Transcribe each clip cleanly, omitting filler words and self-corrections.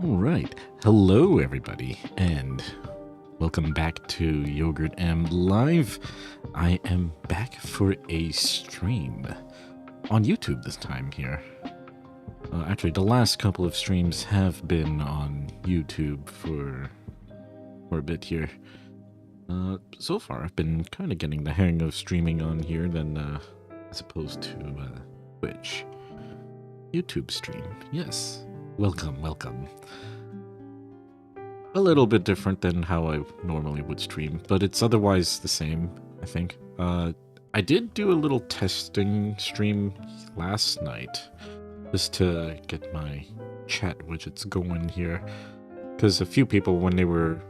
All right. Hello, everybody, and welcome back to YogurtMLive. I am back for a stream on YouTube this time here. Actually, the last couple of streams have been on YouTube for a bit here. So far, I've been kind of getting the hang of streaming on here than as opposed to Twitch. YouTube stream, yes. Welcome. A little bit different than how I normally would stream, but it's otherwise the same, I think. I did do a little testing stream last night, just to get my chat widgets going here. Because a few people, when they were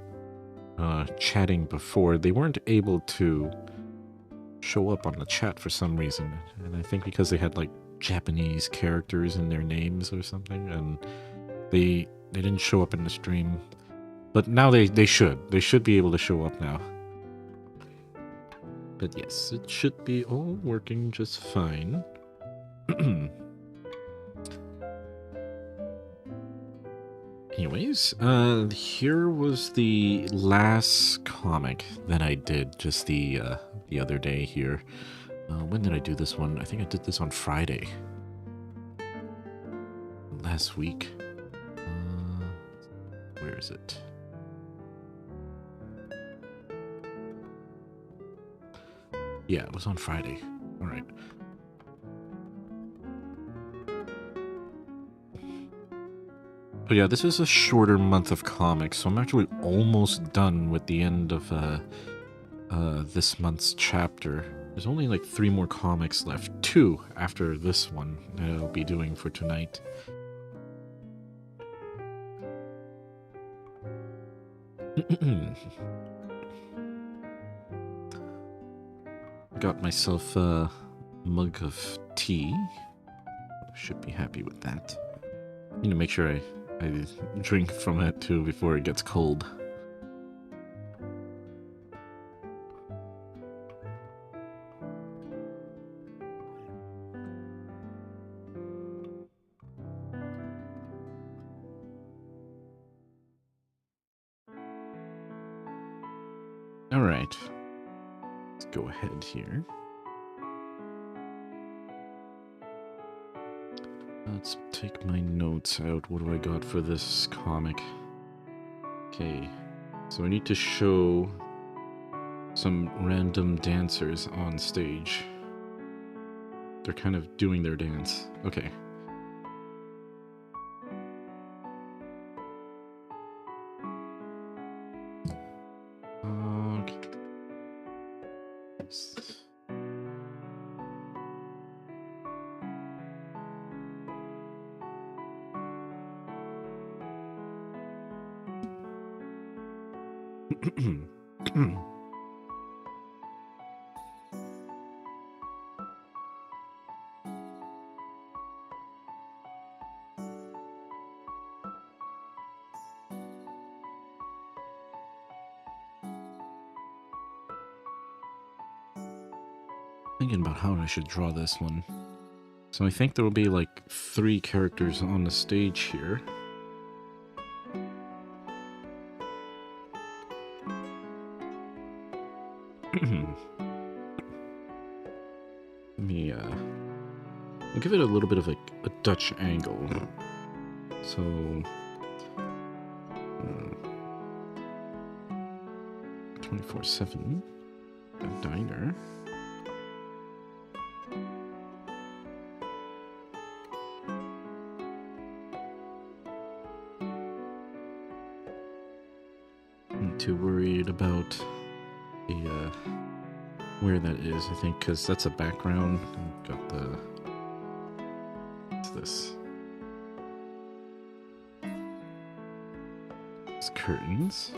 chatting before, they weren't able to show up on the chat for some reason. And I think because they had like Japanese characters in their names or something, and they didn't show up in the stream. But now they should. They should be able to show up now. But yes, it should be all working just fine. Anyways, here was the last comic that I did just the other day here. When did I do this one? I think I did this on Friday. Last week. Where is it? Yeah, it was on Friday. All right. But yeah, this is a shorter month of comics, so I'm actually almost done with the end of this month's chapter. There's only like 3 more comics left. 2 after this one that I'll be doing for tonight. Got myself a mug of tea. Should be happy with that. Need to make sure I drink from it too before it gets cold. All right. Let's go ahead here. Let's take my notes out. What do I got for this comic? Okay, so I need to show some random dancers on stage. They're kind of doing their dance. Okay. Thinking about how I should draw this one. So I think there will be like 3 characters on the stage here. Let me I'll give it a little bit of a Dutch angle. So 24/7 a diner. Too worried about the where that is, I think, because that's a background. I've got the what's this? It's curtains.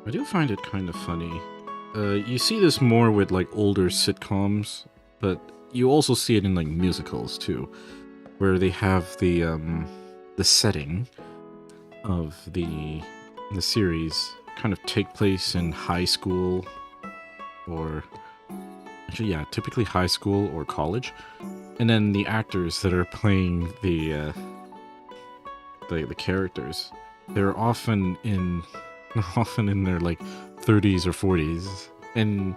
I do find it kind of funny. You see this more with like older sitcoms, but you also see it in like musicals too, where they have the setting of the series kind of take place in high school, or actually yeah, typically high school or college, and then the actors that are playing the characters, they're often in their like 30s or 40s, and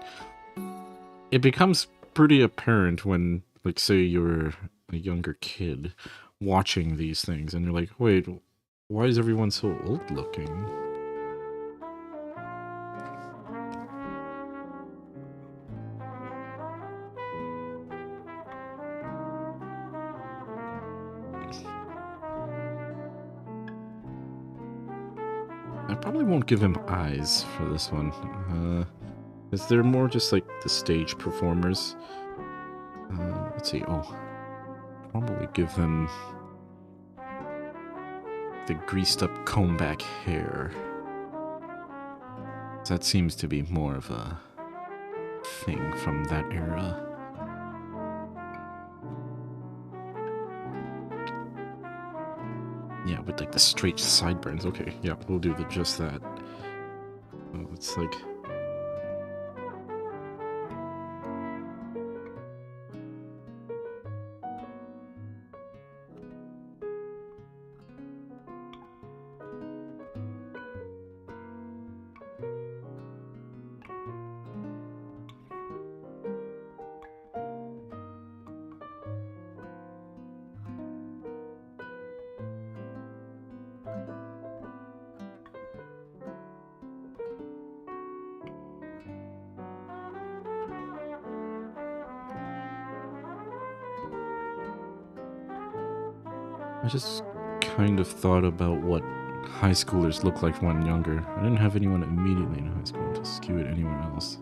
it becomes pretty apparent when, like, say you're a younger kid watching these things and you're like, wait, why is everyone so old looking? I probably won't give him eyes for this one. Is there more just like the stage performers? Let's see. Oh, probably give them the greased up comb back hair. That seems to be more of a thing from that era. Yeah, with like the straight sideburns. Okay, yeah, we'll do just that. Oh, it's like... I just kind of thought about what high schoolers look like when younger. I didn't have anyone immediately in high school to skew it anywhere else.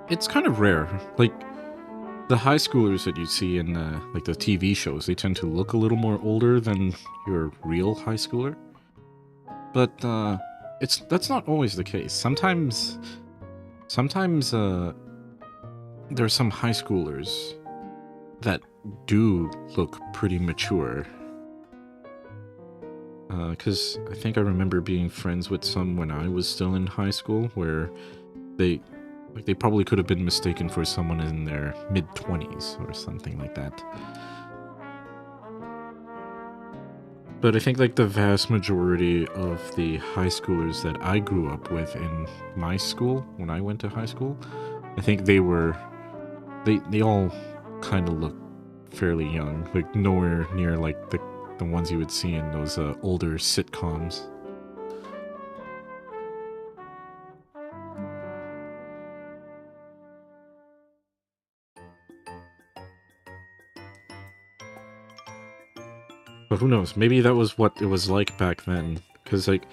It's kind of rare. Like, the high schoolers that you see in like the TV shows, they tend to look a little more older than your real high schooler. But that's not always the case. Sometimes there's some high schoolers that do look pretty mature. Because I think I remember being friends with some when I was still in high school, where they probably could have been mistaken for someone in their mid-20s or something like that. But I think like the vast majority of the high schoolers that I grew up with in my school, when I went to high school, I think they all kind of look fairly young, like nowhere near like the ones you would see in those older sitcoms. But who knows? Maybe that was what it was like back then. Because, like,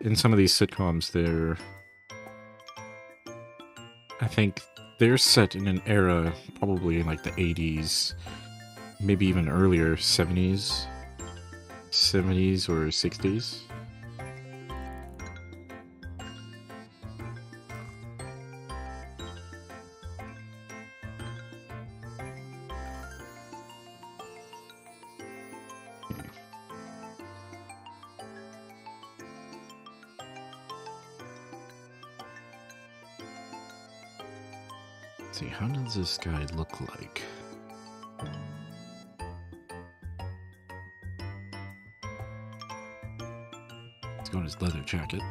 in some of these sitcoms, I think they're set in an era, probably in like the 80s, maybe even earlier, 70s or 60s. Let's see, how does this guy look like? Let's go in his leather jacket.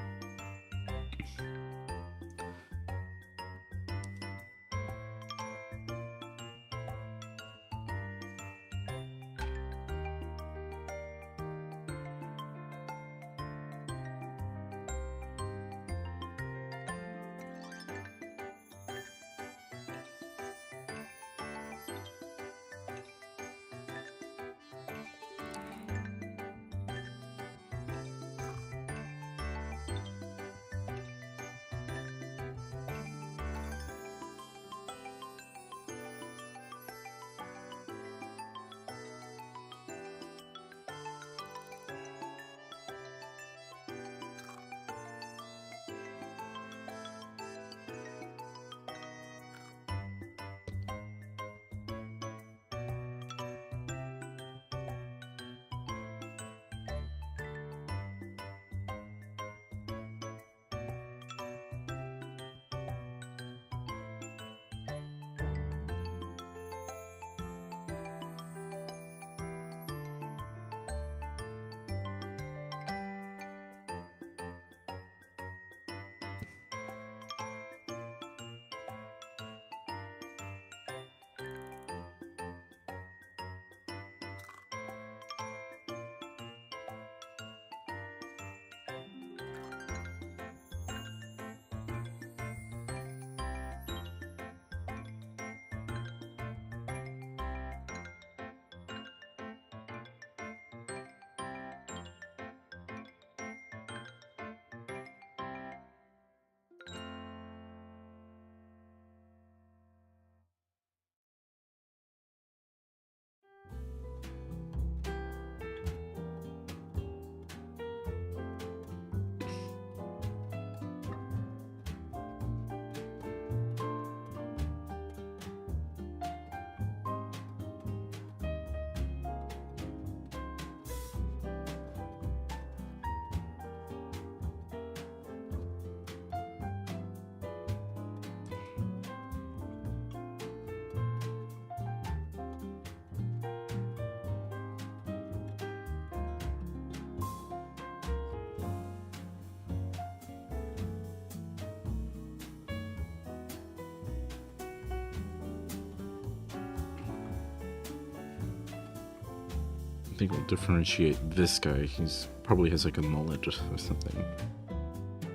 think will differentiate this guy. He's probably has like a mullet or something.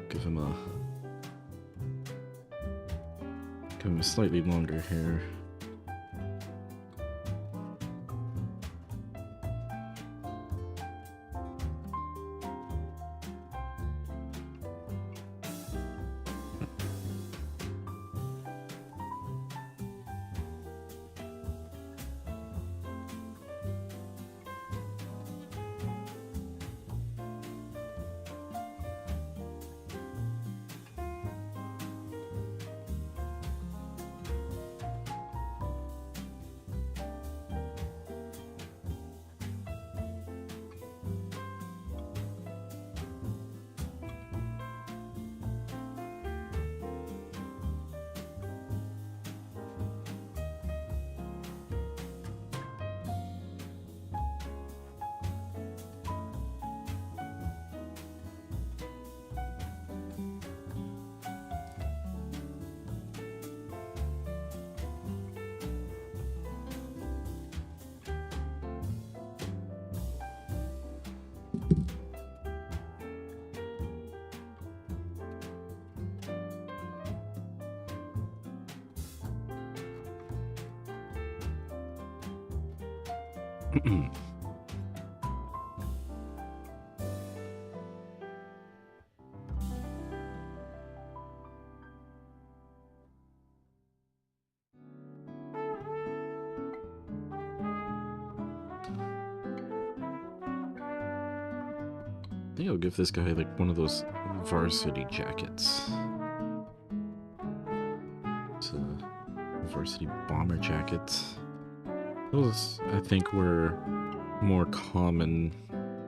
Give him a slightly longer hair. I think I'll give this guy like one of those varsity jackets. It's varsity bomber jackets. Those, I think, were more common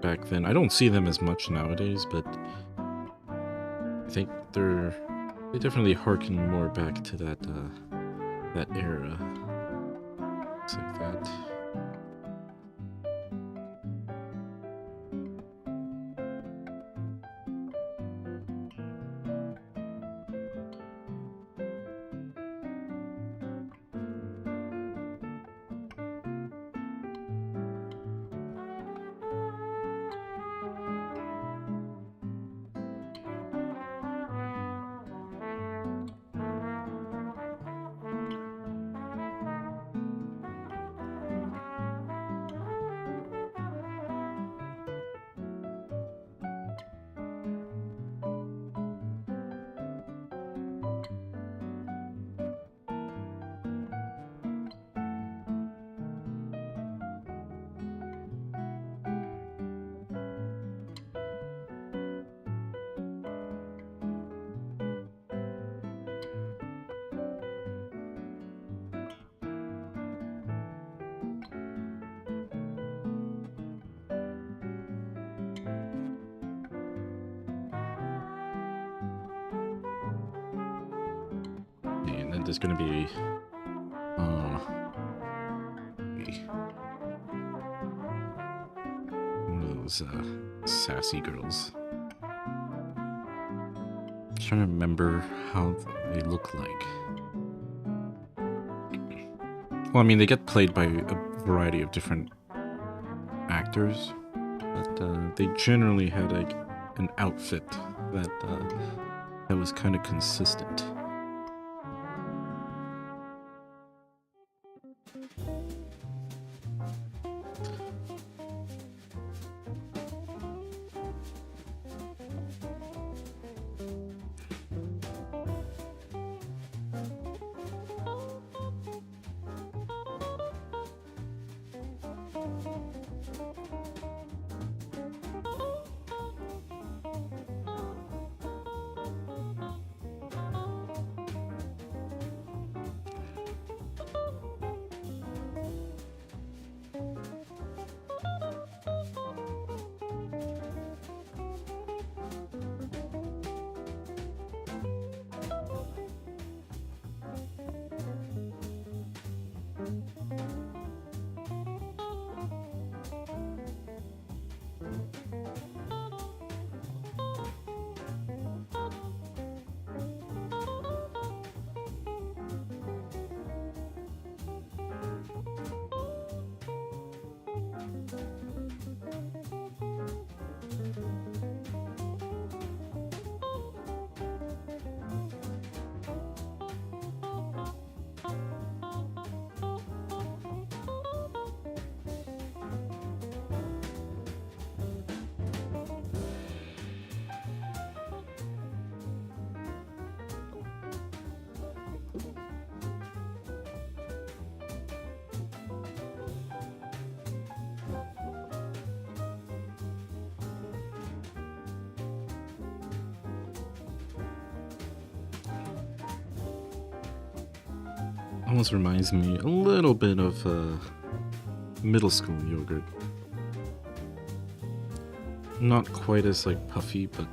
back then. I don't see them as much nowadays, but I think they definitely harken more back to that that era. Looks like that. And then there's gonna be one of those sassy girls. I'm trying to remember how they look like. Well, I mean, they get played by a variety of different actors, but they generally had like an outfit that was kind of consistent. almost reminds me a little bit of middle school yogurt. Not quite as like puffy, but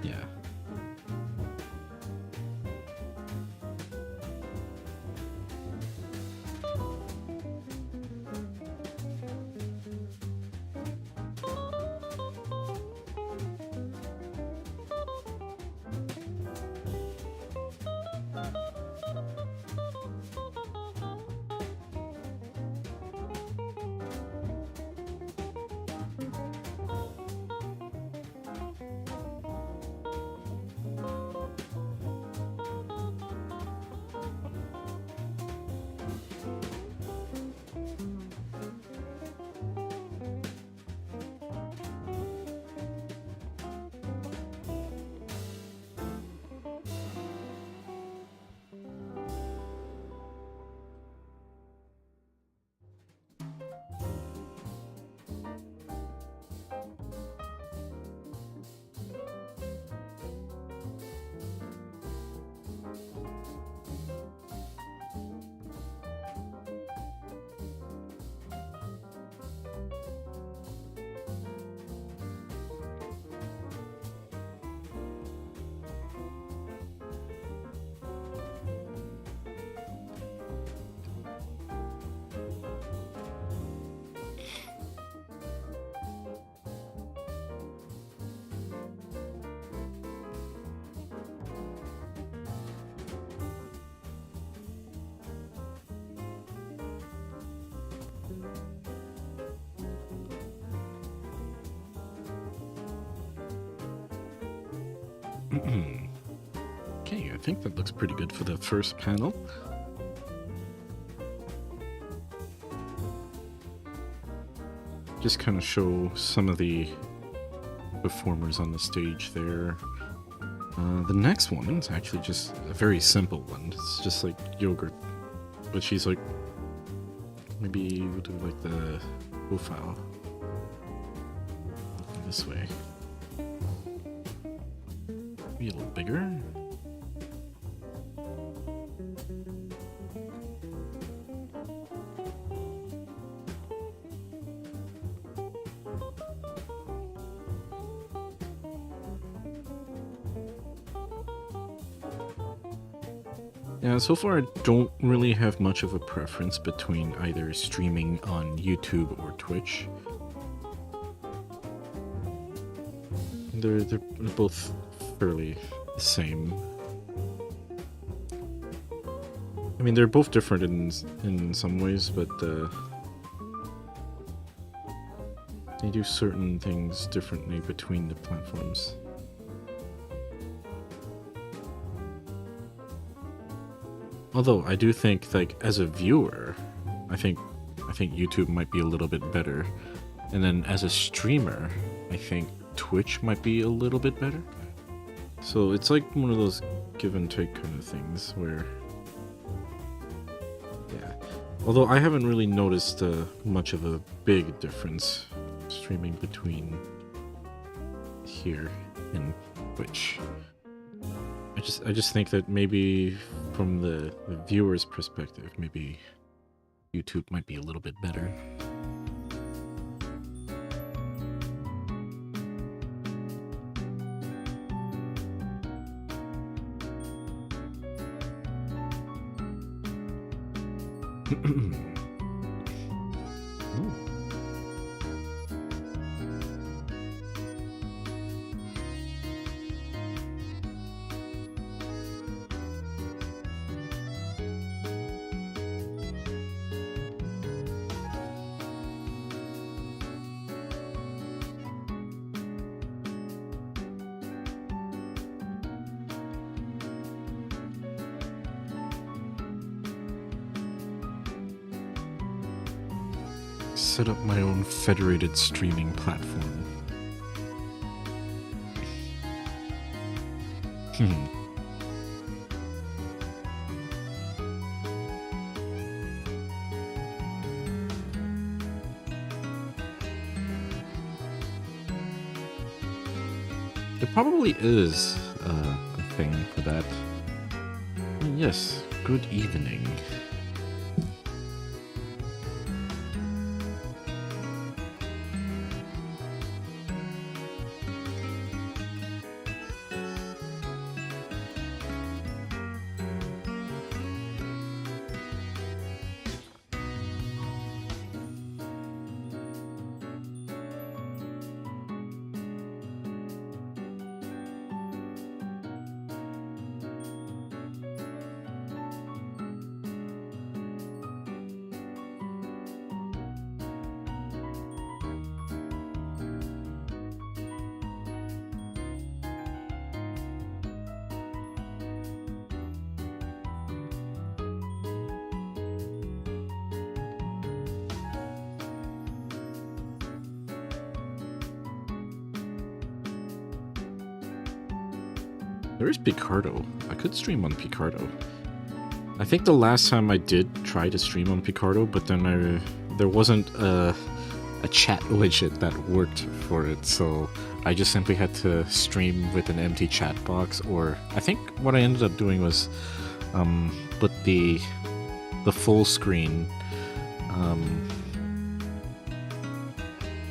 yeah. Okay, I think that looks pretty good for the first panel. Just kind of show some of the performers on the stage there. The next one is actually just a very simple one. It's just like yogurt, but she's like, maybe we'll do like the profile this way. Be a little bigger. Yeah, so far I don't really have much of a preference between either streaming on YouTube or Twitch. They're both fairly the same. I mean, they're both different in some ways, but they do certain things differently between the platforms. Although I do think, like, as a viewer, I think YouTube might be a little bit better, and then as a streamer, I think Twitch might be a little bit better. So it's like one of those give and take kind of things where, yeah. Although I haven't really noticed much of a big difference streaming between here and Twitch. I just think that maybe from the viewer's perspective, maybe YouTube might be a little bit better. Set up my own federated streaming platform. There probably is a thing for that. Yes, good evening. There is Picardo. I could stream on Picardo. I think the last time I did try to stream on Picardo, but then there wasn't a chat widget that worked for it, so I just simply had to stream with an empty chat box. Or I think what I ended up doing was put the full screen. I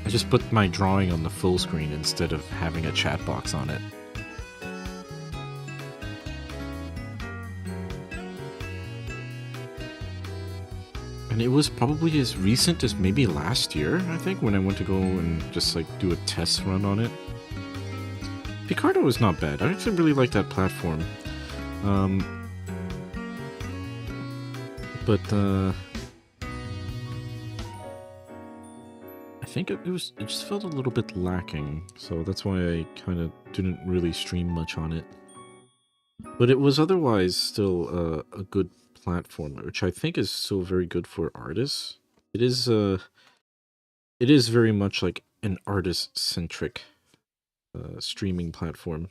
just put my drawing on the full screen instead of having a chat box on it. And it was probably as recent as maybe last year, I think, when I went to go and just like do a test run on it. Picardo is not bad. I actually really like that platform. But I think it just felt a little bit lacking, so that's why I kind of didn't really stream much on it. But it was otherwise still a good platform, which I think is still very good for artists. It is very much like an artist-centric streaming platform.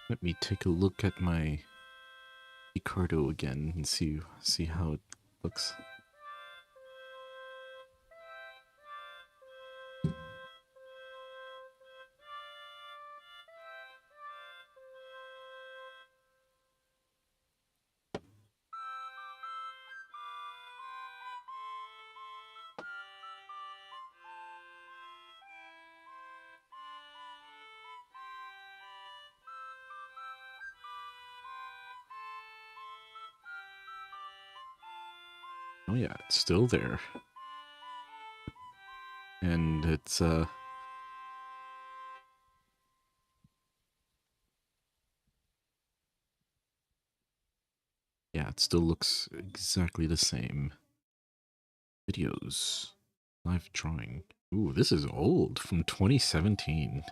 Let me take a look at my Picardo again and see how it looks. Oh yeah, it's still there. And it's yeah, it still looks exactly the same. Videos. Live drawing. Ooh, this is old, from 2017.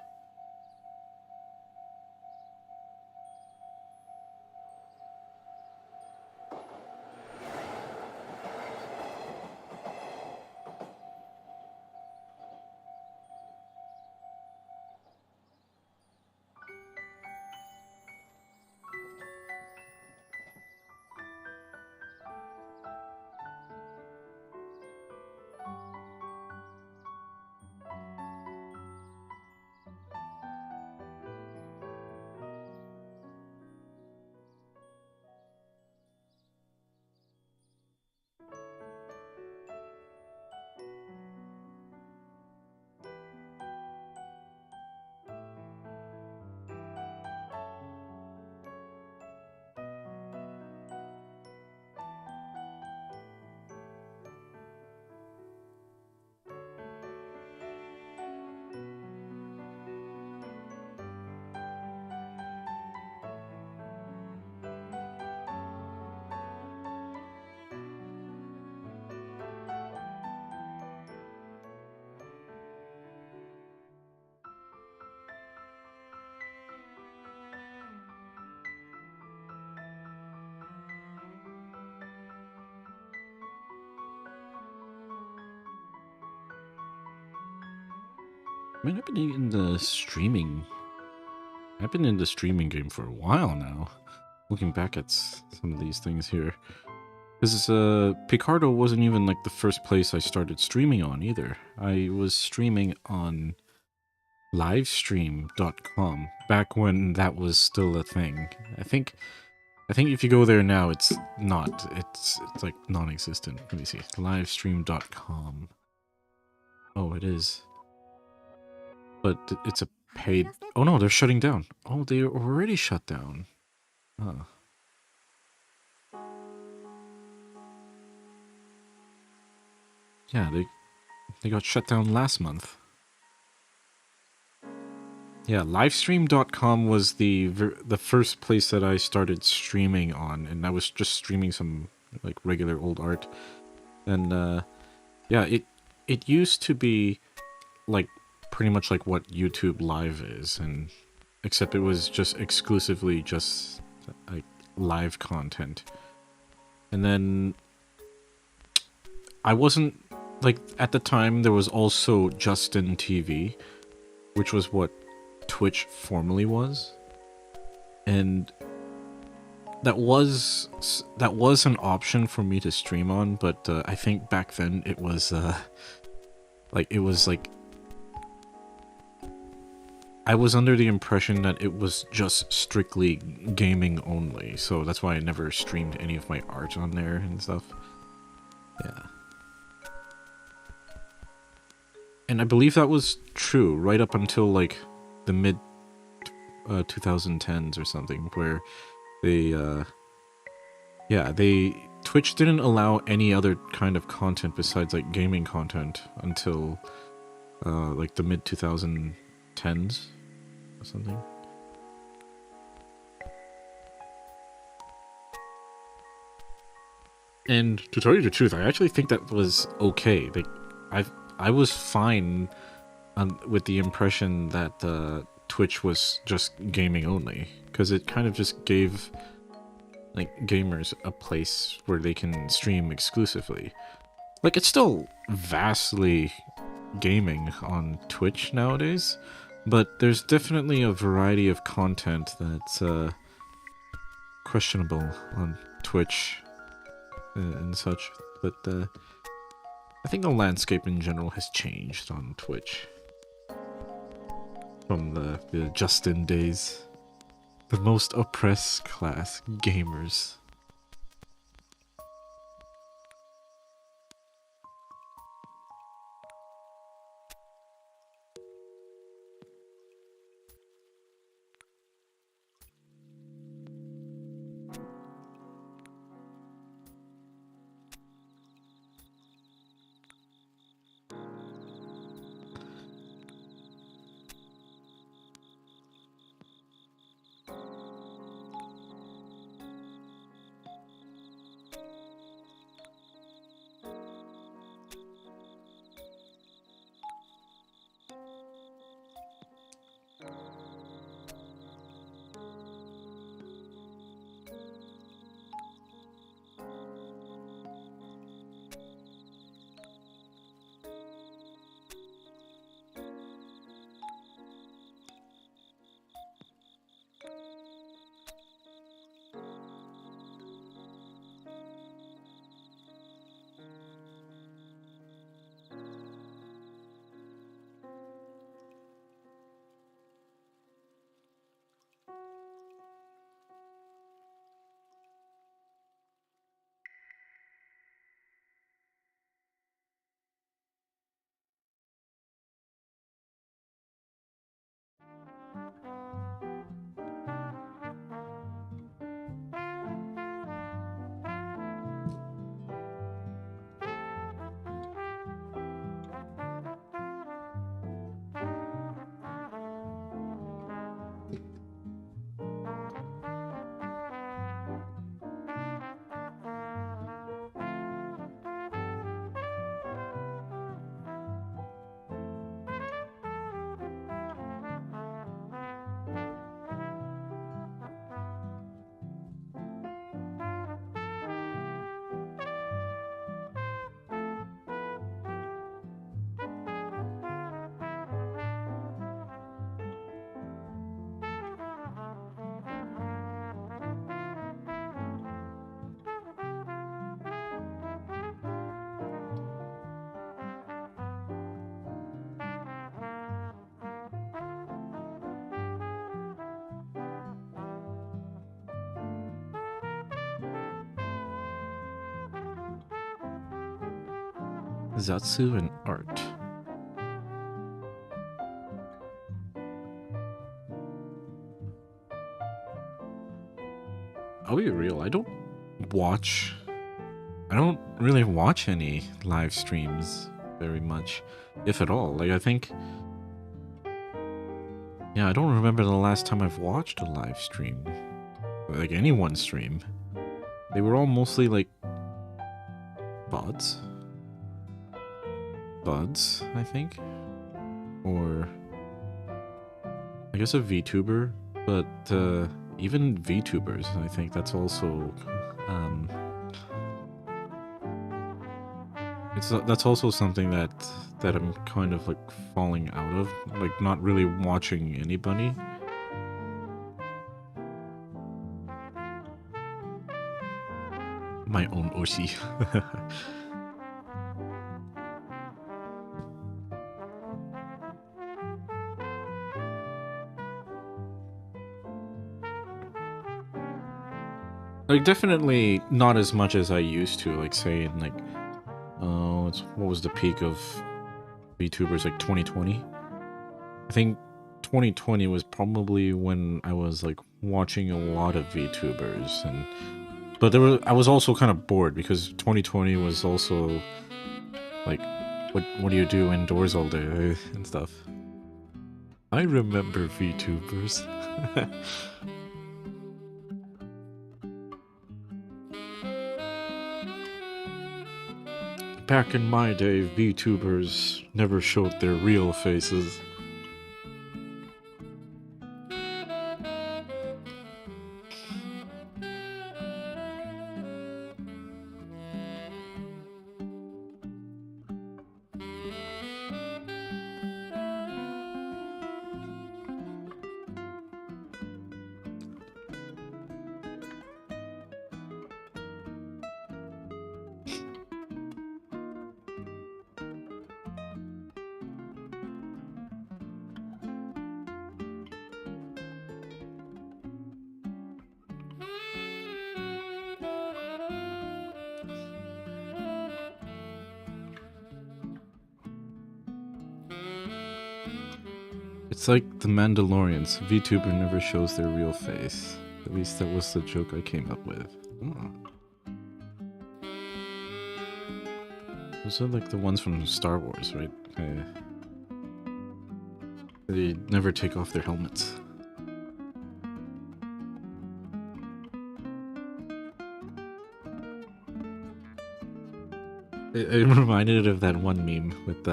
I mean, I've been in the streaming. I've been in the streaming game for a while now. Looking back at some of these things here. Because Picardo wasn't even like the first place I started streaming on either. I was streaming on livestream.com back when that was still a thing. I think if you go there now, it's not. It's like non-existent. Let me see. Livestream.com. Oh, it is. But it's a paid... Oh no, they're shutting down. Oh, they're already shut down. Huh. Yeah, they got shut down last month. Yeah, livestream.com was the first place that I started streaming on, and I was just streaming some like regular old art. And yeah, it used to be like pretty much like what YouTube Live is, and except it was just exclusively just like live content. And then I wasn't like at the time there was also Justin TV, which was what Twitch formerly was, and that was an option for me to stream on, but I think back then it was like I was under the impression that it was just strictly gaming only, so that's why I never streamed any of my art on there and stuff. Yeah. And I believe that was true right up until like the mid 2010s or something, where Twitch didn't allow any other kind of content besides like gaming content until like the mid 2010s or something. And to tell you the truth, I actually think that was okay. Like I was fine with the impression that Twitch was just gaming only, because it kind of just gave like gamers a place where they can stream exclusively. Like, it's still vastly gaming on Twitch nowadays, but there's definitely a variety of content that's questionable on Twitch and such. But I think the landscape in general has changed on Twitch from the Justin days. The most oppressed class, gamers. Zatsu and art. I'll be real, I don't really watch any live streams very much, if at all. Like, I think... Yeah, I don't remember the last time I've watched a live stream. Like, anyone's stream. They were all mostly, like... bots? Buds, I think? Or... I guess a VTuber, but, even VTubers, I think that's also, that's also something that I'm kind of, like, falling out of, like, not really watching anybody. My own Oshi. Like, definitely not as much as I used to, like, say, in, like, what was the peak of VTubers, like, 2020? I think 2020 was probably when I was, like, watching a lot of VTubers, and... But I was also kind of bored, because 2020 was also, like, what do you do indoors all day, and stuff. I remember VTubers. Back in my day, VTubers never showed their real faces. It's like the Mandalorians. VTuber never shows their real face. At least that was the joke I came up with. Those are like the ones from Star Wars, right? They never take off their helmets. It reminded of that one meme with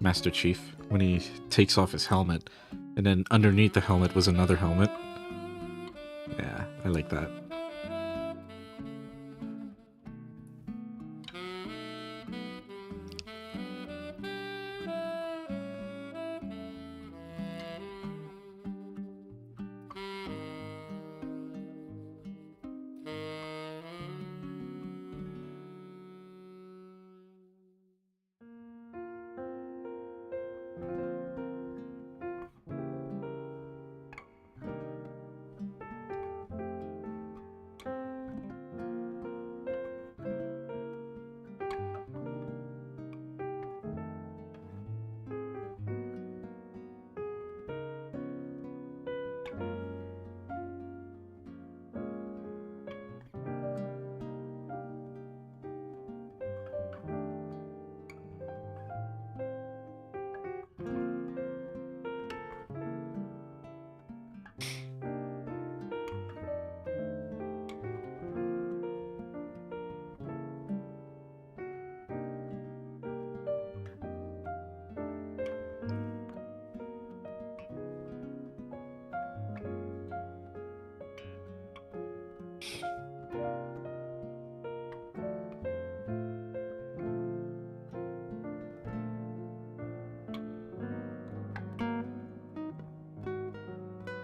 Master Chief when he takes off his helmet, and then underneath the helmet was another helmet. Yeah, I like that.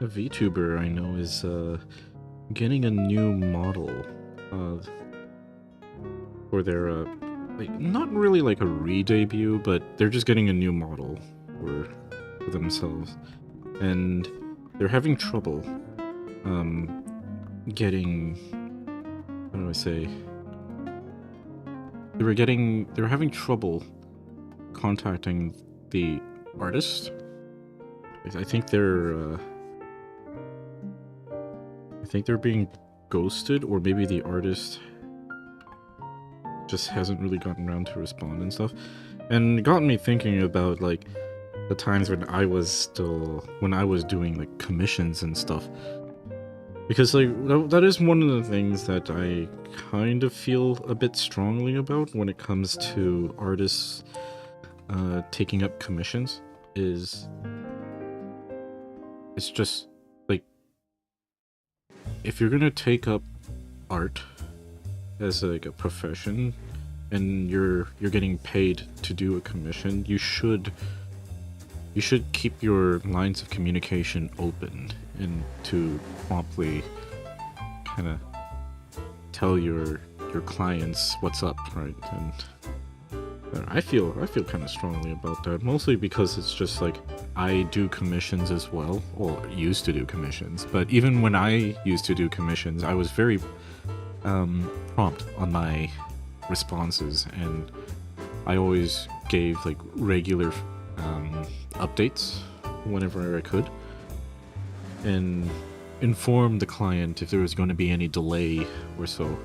A VTuber I know is getting a new model for their like, not really like a re-debut, but they're just getting a new model for themselves, and they're having trouble getting, how do I say, they were having trouble contacting the artist. I think they're being ghosted, or maybe the artist just hasn't really gotten around to respond and stuff. And it got me thinking about like the times when I was doing like commissions and stuff. Because like that is one of the things that I kind of feel a bit strongly about when it comes to artists taking up commissions. It's just like, if you're gonna take up art as like a profession and you're getting paid to do a commission, you should keep your lines of communication open and to promptly kind of tell your clients what's up, right? And I feel kind of strongly about that, mostly because it's just like, I do commissions as well, or used to do commissions, but even when I used to do commissions, I was very prompt on my responses, and I always gave like regular updates whenever I could, and inform the client if there was going to be any delay or so.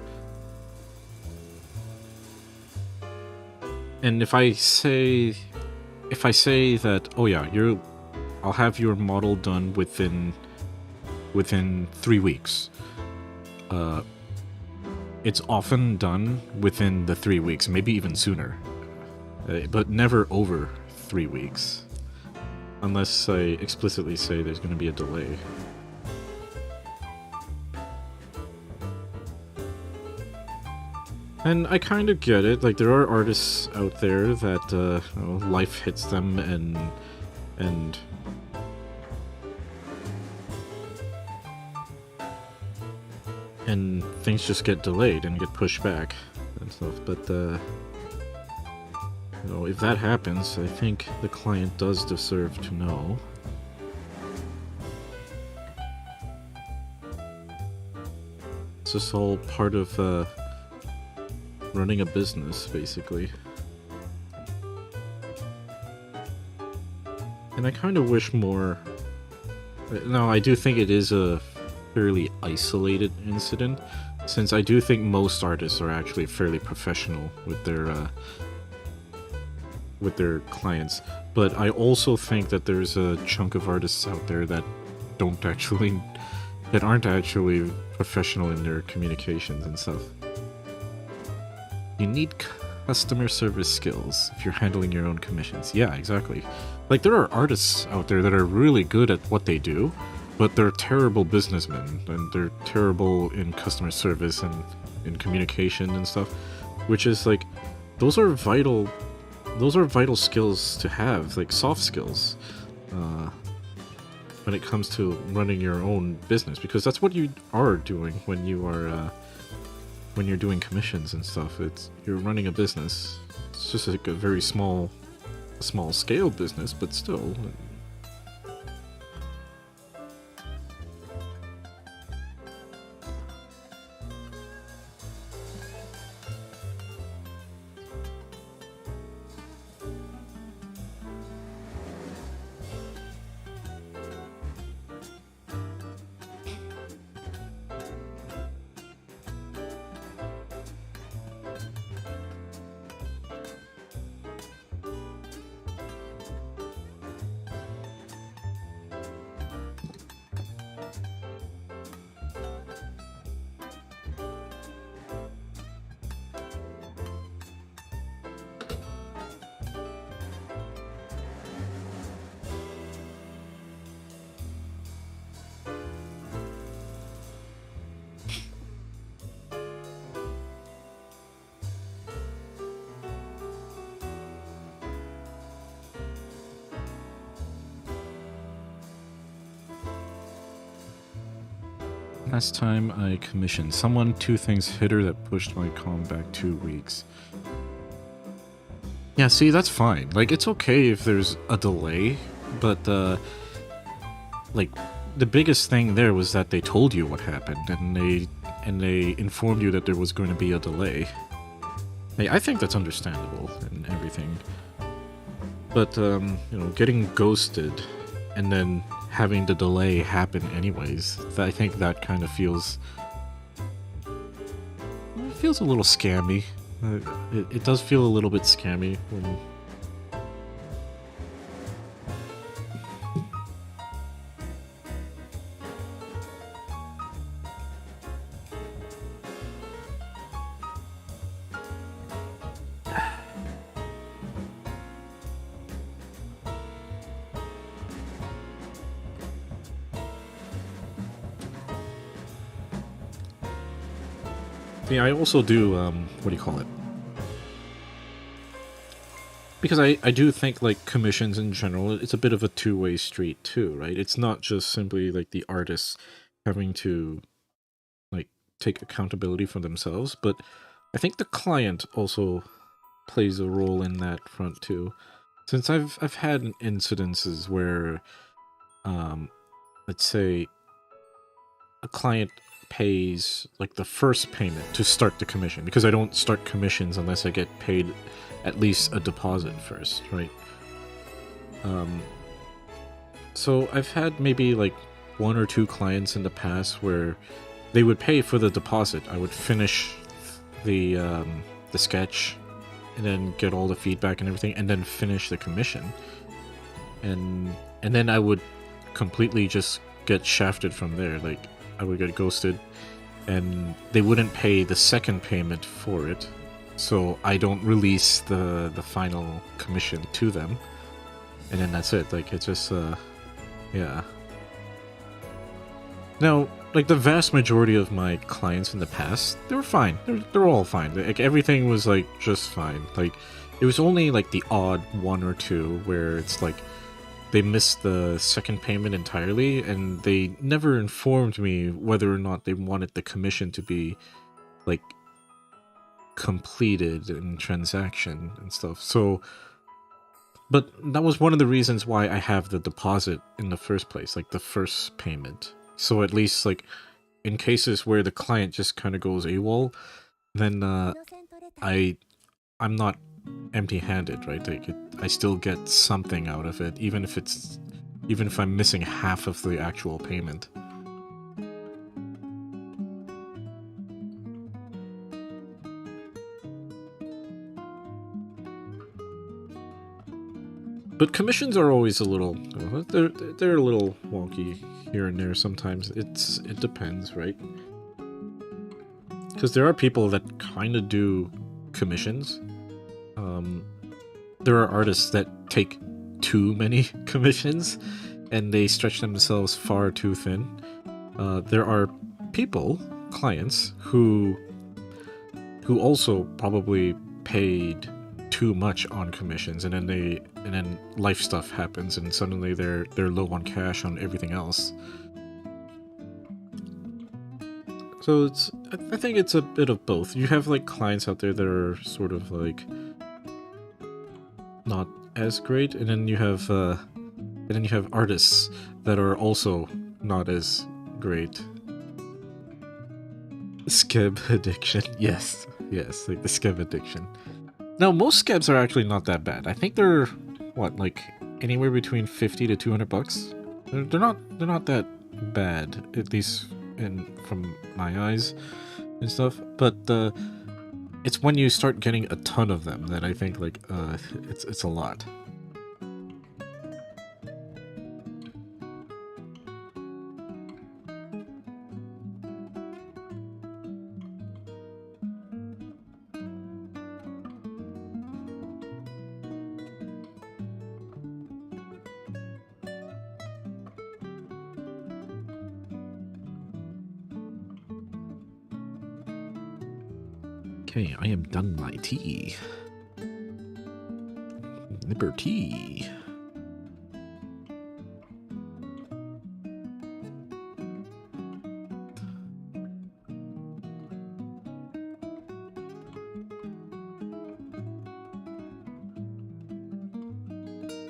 And if I say that, oh yeah, I'll have your model done within 3 weeks, it's often done within the 3 weeks, maybe even sooner, but never over 3 weeks, unless I explicitly say there's going to be a delay. And I kind of get it. Like, there are artists out there that life hits them and things just get delayed and get pushed back and stuff. But if that happens, I think the client does deserve to know. It's just all part of running a business, basically. And I kind of wish more... No, I do think it is a fairly isolated incident, since I do think most artists are actually fairly professional with their clients. But I also think that there's a chunk of artists out there that aren't actually professional in their communications and stuff. You need customer service skills if you're handling your own commissions. Yeah, exactly. Like, there are artists out there that are really good at what they do, but they're terrible businessmen, and they're terrible in customer service and in communication and stuff, which is like, those are vital skills to have, like soft skills, when it comes to running your own business, because that's what you are doing when you are when you're doing commissions and stuff. You're running a business. It's just like a very small scale business, but still. Last time I commissioned someone, 2 things hit her that pushed my comm back 2 weeks. Yeah, see, that's fine. Like, it's okay if there's a delay, but like, the biggest thing there was that they told you what happened, and they informed you that there was going to be a delay. Hey, I think that's understandable and everything. But, you know, getting ghosted and then having the delay happen anyways, I think that kind of feels a little scammy. It does feel a little bit scammy when... Yeah, I also do, what do you call it? Because I do think, like, commissions in general, it's a bit of a two-way street, too, right? It's not just simply, like, the artists having to, like, take accountability for themselves, but I think the client also plays a role in that front, too. Since I've had incidences where, let's say, a client pays like the first payment to start the commission, because I don't start commissions unless I get paid at least a deposit first, right? So I've had maybe like 1 or 2 clients in the past where they would pay for the deposit. I would finish the sketch and then get all the feedback and everything, and then finish the commission, and then I would completely just get shafted from there. Like, I would get ghosted, and they wouldn't pay the second payment for it, so I don't release the final commission to them, and then that's it. Like, it's just yeah. Now, like, the vast majority of my clients in the past, they were fine. They're all fine. Like, everything was like just fine. Like, it was only like the odd 1 or 2 where it's like they missed the second payment entirely, and they never informed me whether or not they wanted the commission to be, like, completed in transaction and stuff. So, but that was one of the reasons why I have the deposit in the first place, like the first payment. So at least, like, in cases where the client just kind of goes AWOL, then I'm not empty-handed, right? Like, I still get something out of it, even if I'm missing half of the actual payment. But commissions are always a little, they're a little wonky here and there sometimes. It depends, right? Because there are people that kind of do commissions. There are artists that take too many commissions, and they stretch themselves far too thin. There are people, clients, who also probably paid too much on commissions, and then life stuff happens, and suddenly they're low on cash on everything else. So I think it's a bit of both. You have, like, clients out there that are sort of like not as great, and then you have artists that are also not as great. Skeb addiction, yes, like the skeb addiction. Now, most skebs are actually not that bad. I think they're what, like, anywhere between 50 to 200 bucks. They're not that bad, at least from my eyes and stuff. But it's when you start getting a ton of them that I think, like, it's a lot. Okay, I am done my tea. Nipper tea.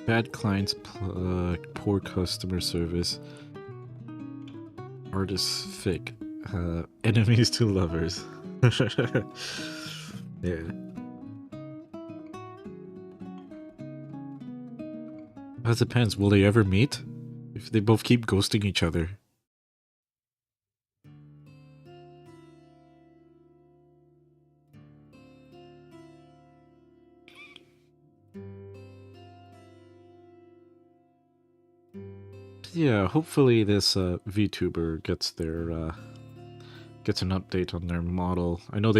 Bad clients, poor customer service. Artists fic. Enemies to lovers. Yeah. That depends. Will they ever meet? If they both keep ghosting each other. Yeah, hopefully this VTuber gets their gets an update on their model. I know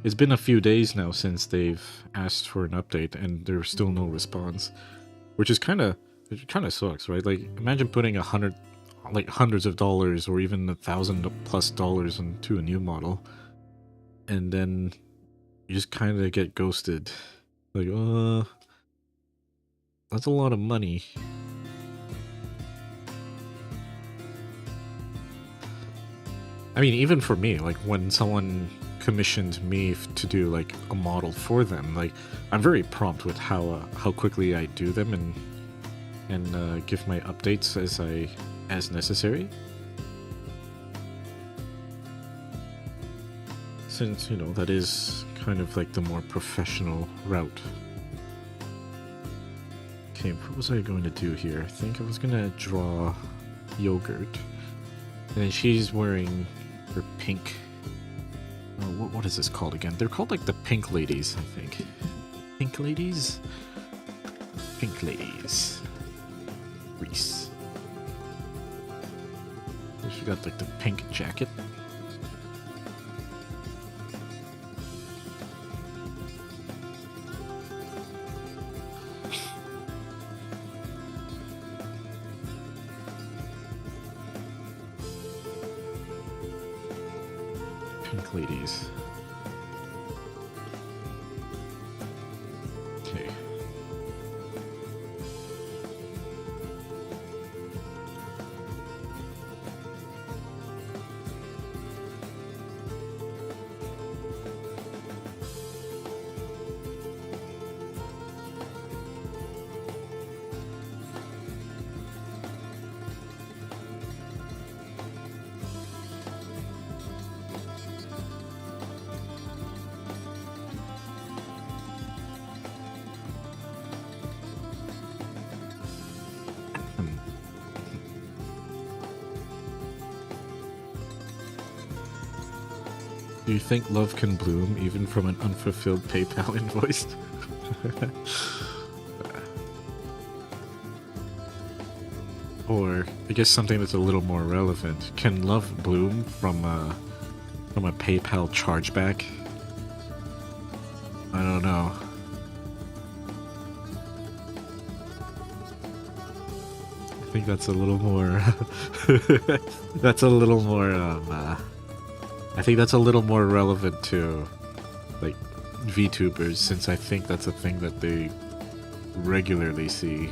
it's been a few days now since they've asked for an update and there's still no response, which is kind of sucks, right? Like imagine putting hundreds of dollars or even $1,000+ into a new model, and then you just kind of get ghosted. Like, that's a lot of money. I mean, even for me, like when someone commissioned me to do like a model for them, like I'm very prompt with how quickly I do them and give my updates as necessary. Since, you know, that is kind of like the more professional route. Okay, what was I going to do here? I think I was going to draw Yogurt. And then she's wearing her pink... what is this called again? They're called like the Pink Ladies, I think. Pink Ladies? Pink Ladies. Reese. She got like the pink jacket. Pink Ladies. Okay. Do you think love can bloom even from an unfulfilled PayPal invoice? Or, I guess something that's a little more relevant. Can love bloom from a PayPal chargeback? I don't know. I think that's a little more... that's a little more, I think that's a little more relevant to, like, VTubers, since I think that's a thing that they regularly see.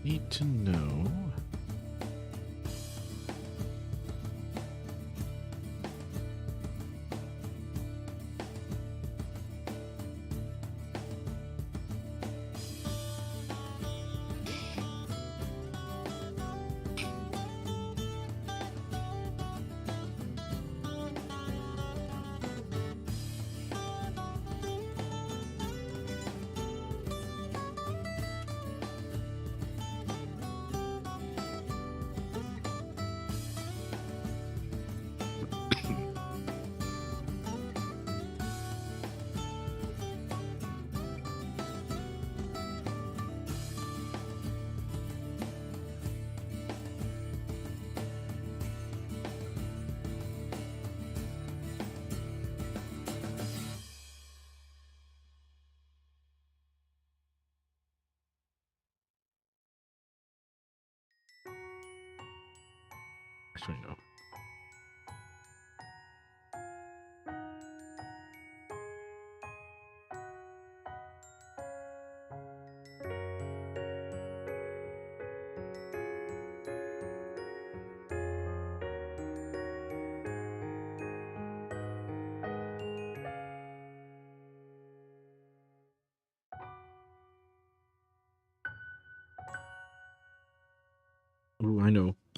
Need to know. Actually, no.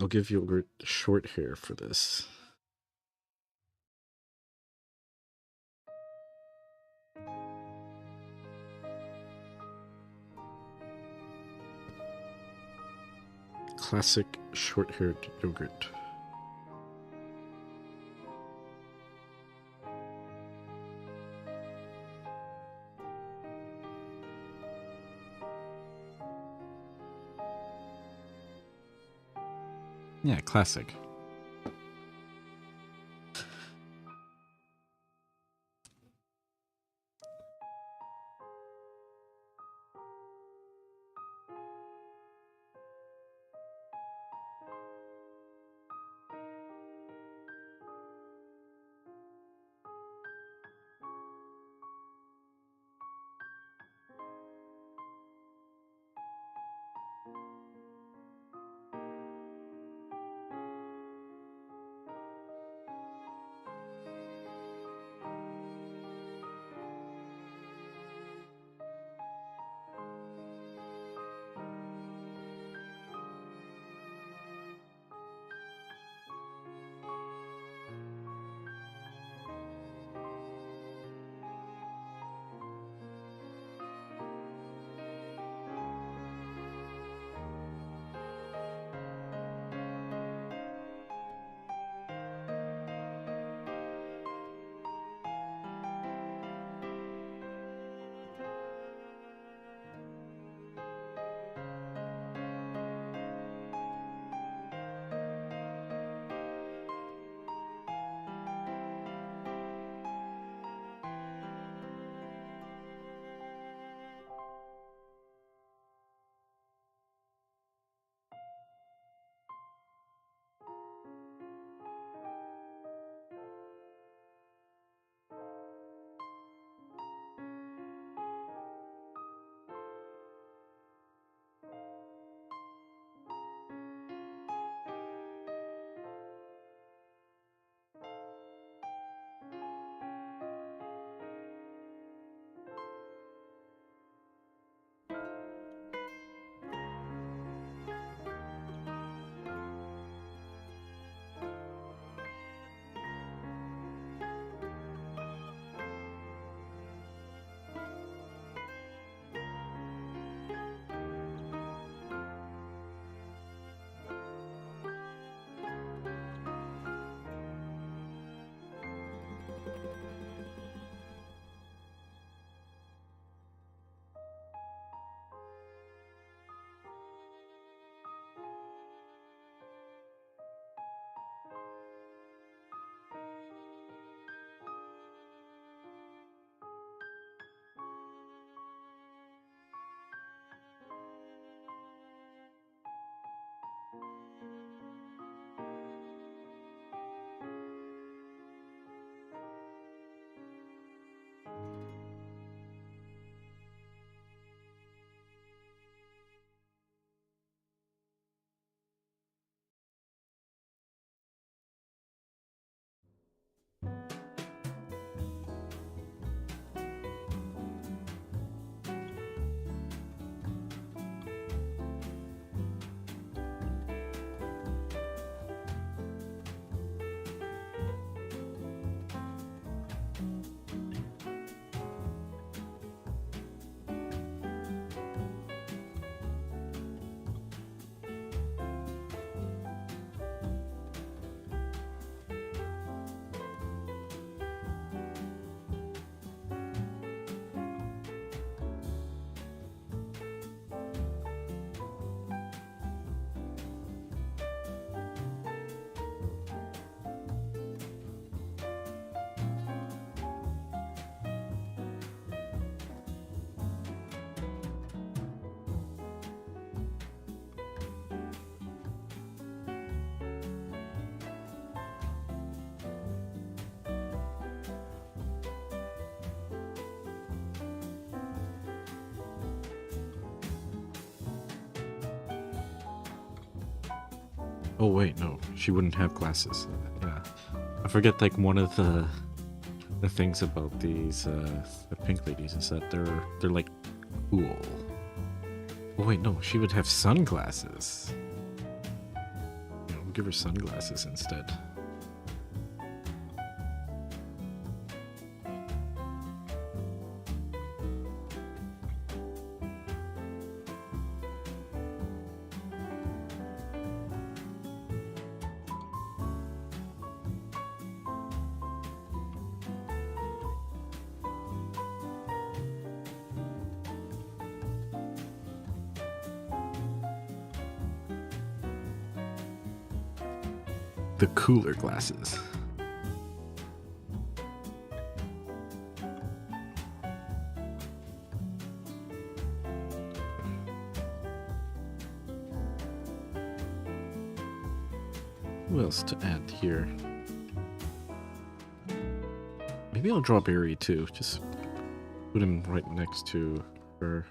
I'll give Yogurt short hair for this. Classic short-haired Yogurt. Yeah, classic. Oh wait, no, she wouldn't have glasses. Yeah, I forget. Like one of the things about these the pink ladies is that they're like cool. Oh wait, no, she would have sunglasses. Yeah. We'll give her sunglasses instead. The cooler glasses. What else to add here? Maybe I'll draw Barry too. Just put him right next to her.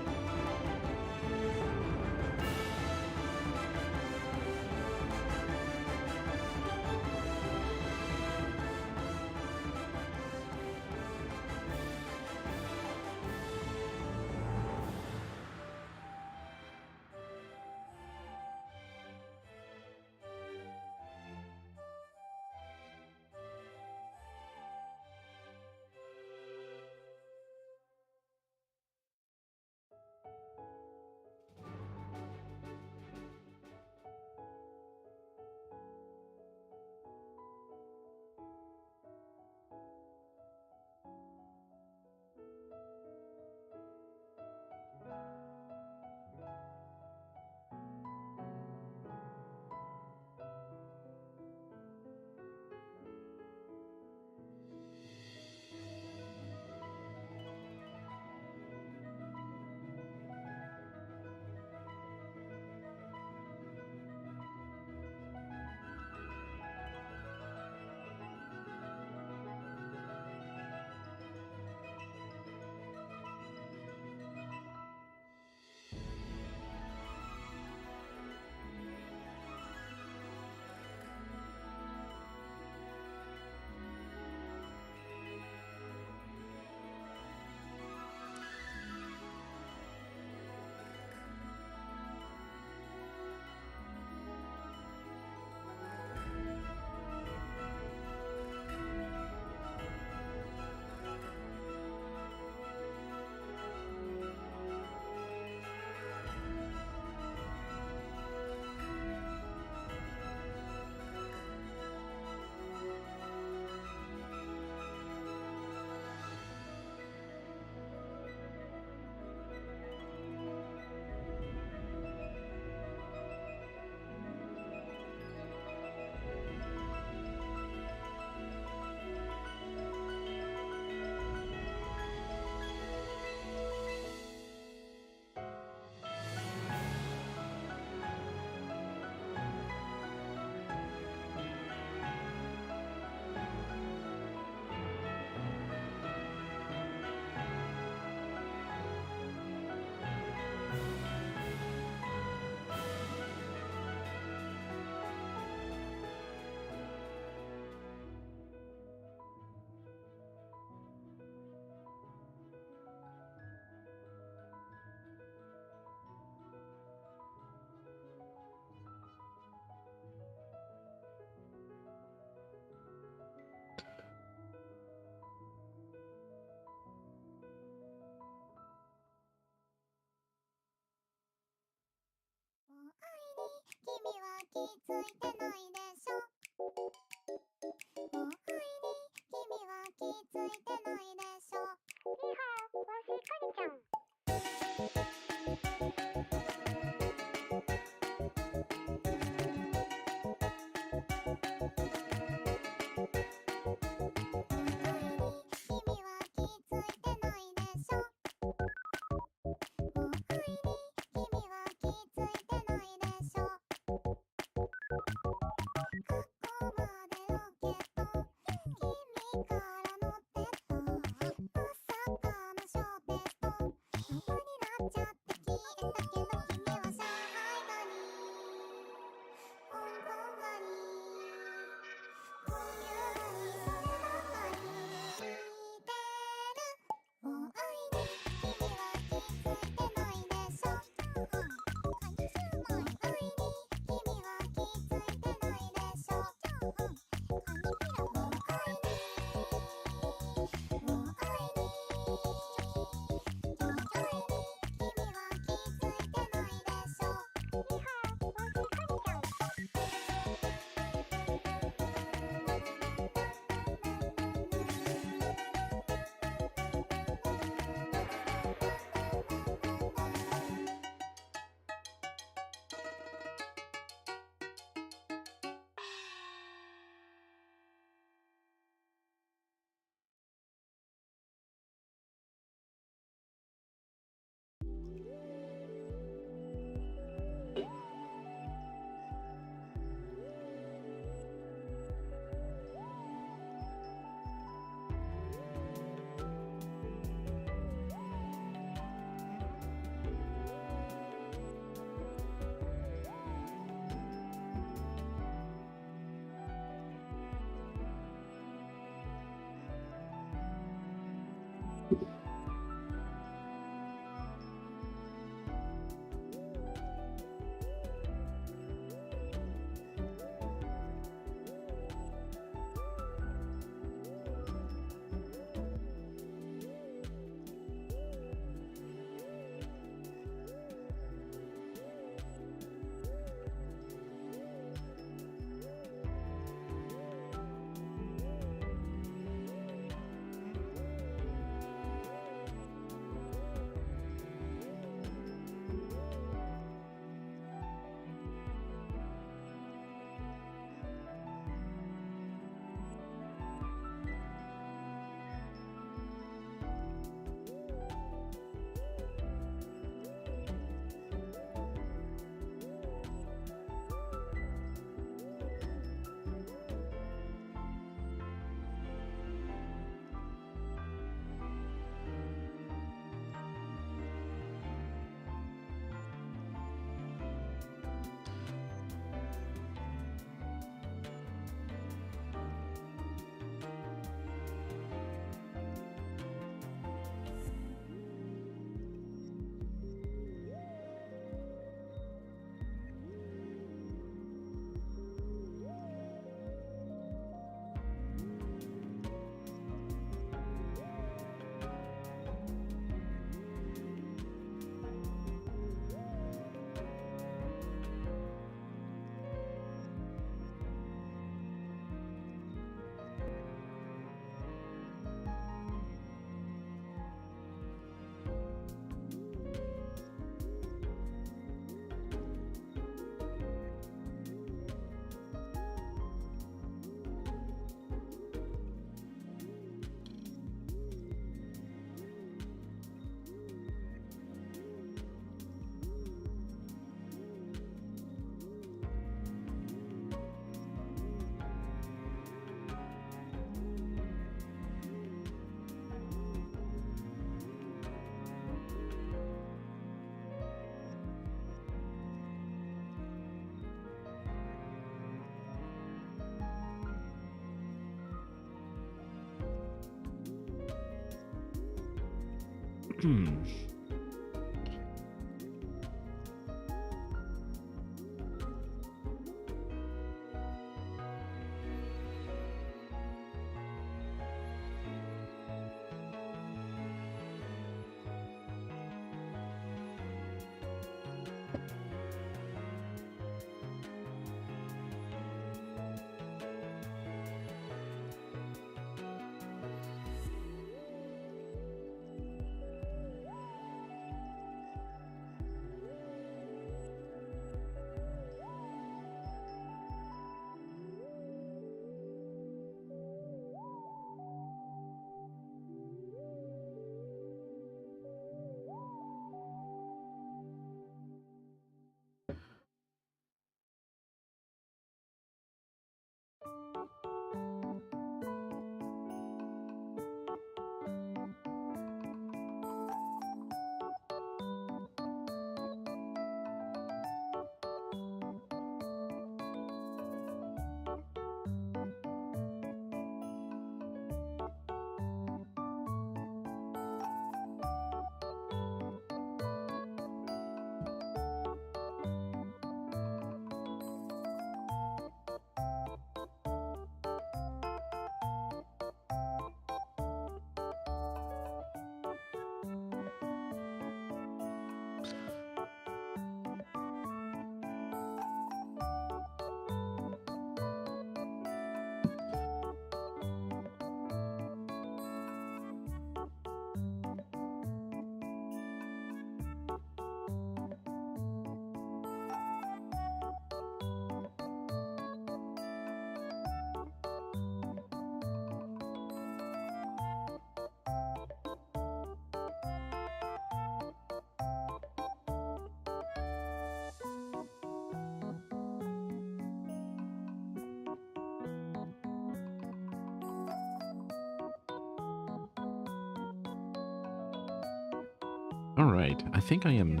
Alright, I think I am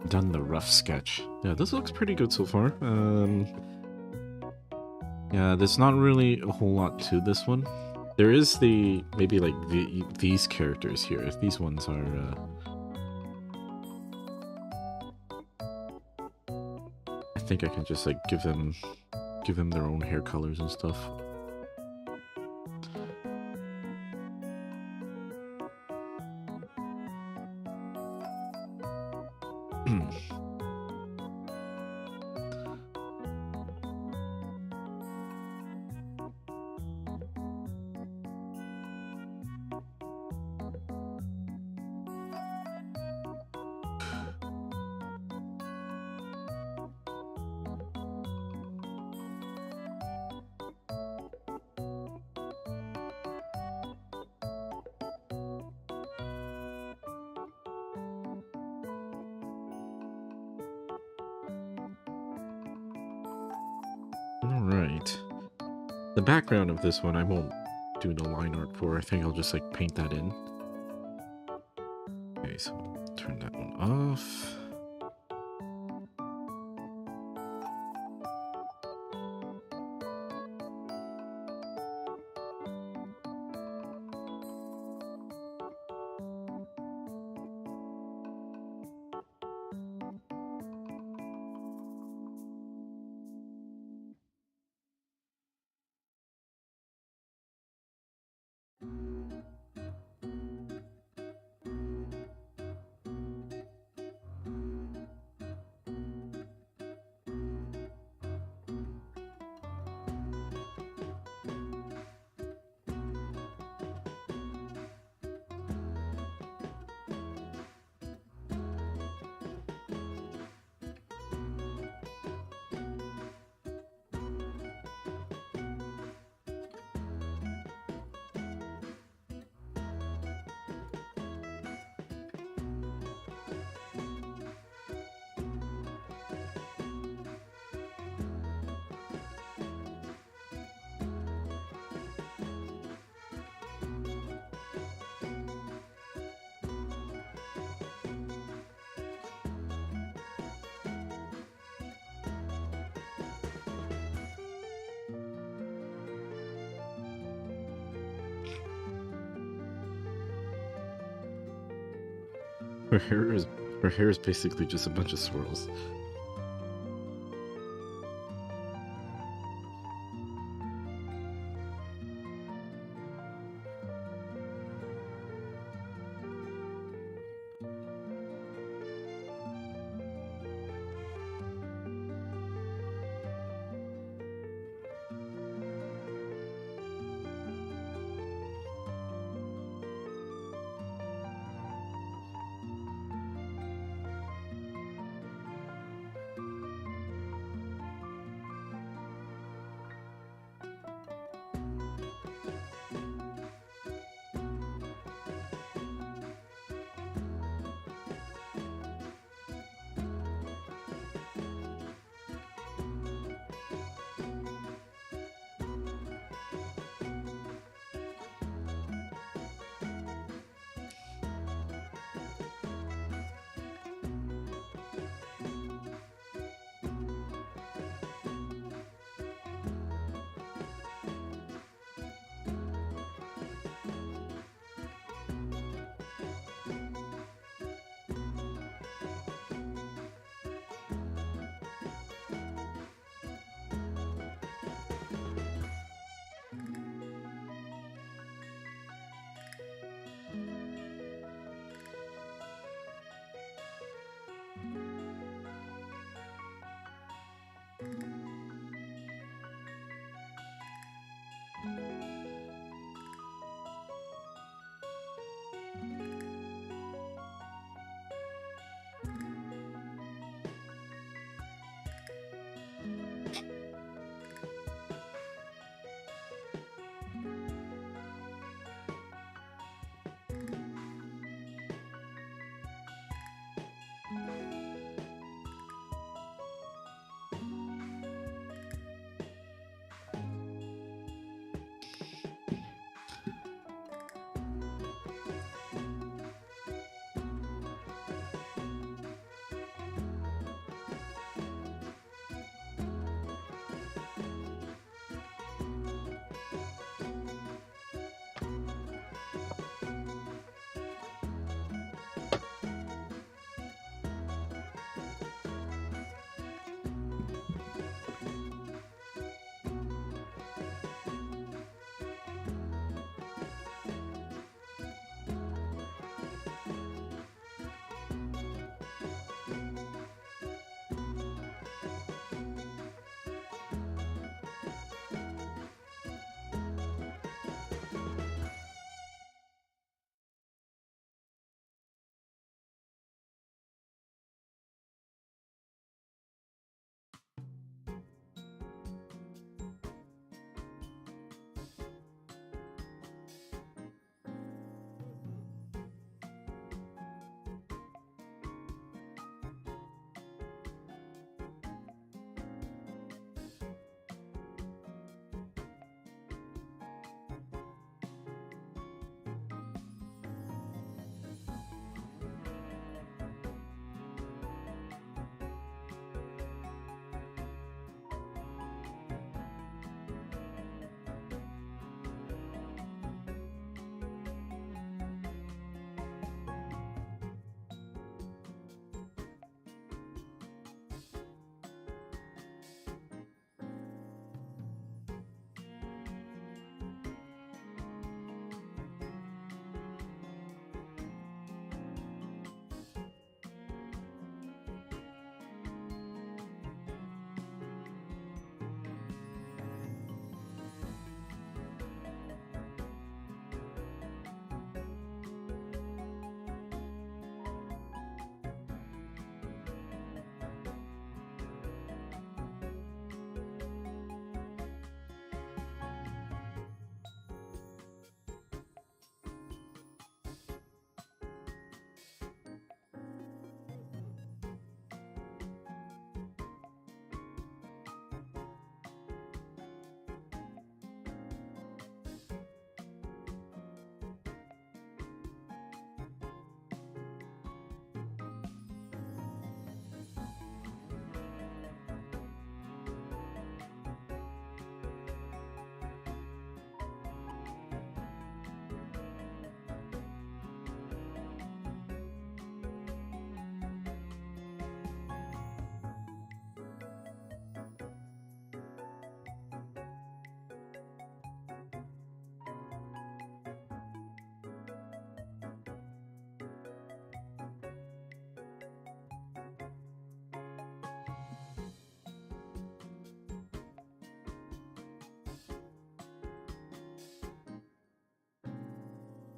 done the rough sketch. Yeah, this looks pretty good so far. Yeah, there's not really a whole lot to this one. There is maybe like these characters here. These ones are, I think I can just like give them their own hair colors and stuff. Alright. The background of this one I won't do the line art for. I think I'll just like paint that in. Okay, so turn that one off. Her hair is basically just a bunch of swirls.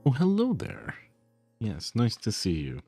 Oh, hello there. Yes, nice to see you.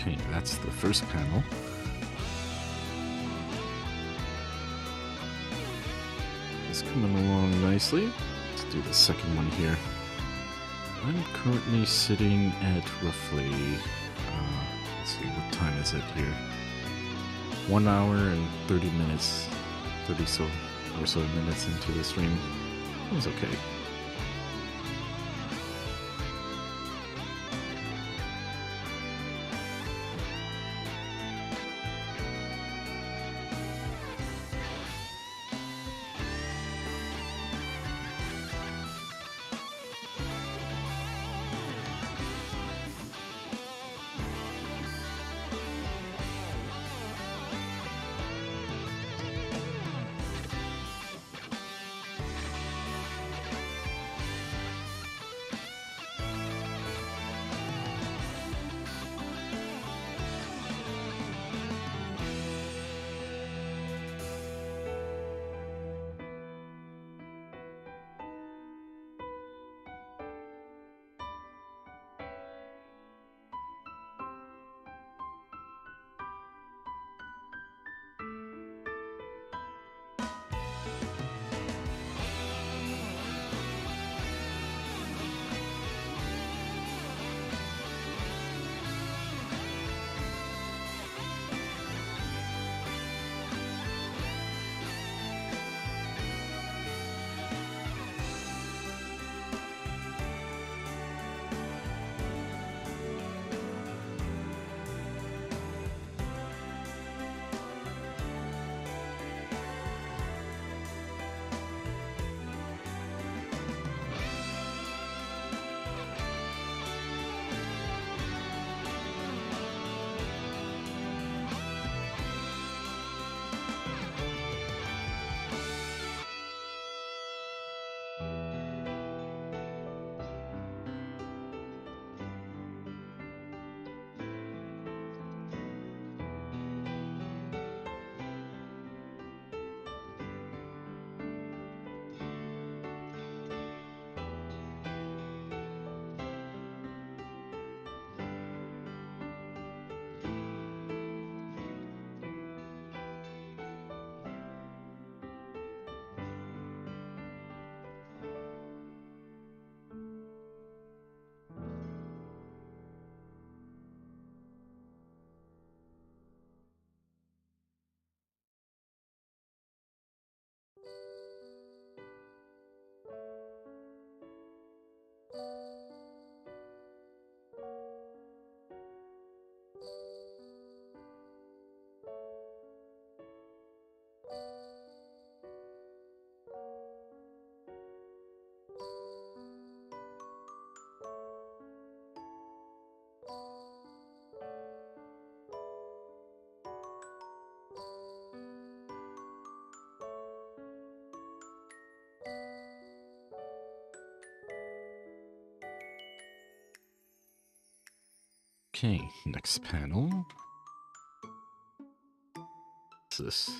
Okay, that's the first panel. It's coming along nicely. Let's do the second one here. I'm currently sitting at roughly, let's see, what time is it here? 1 hour and 30 minutes, 30 or so minutes into the stream. It was okay. Okay, next panel. What's this?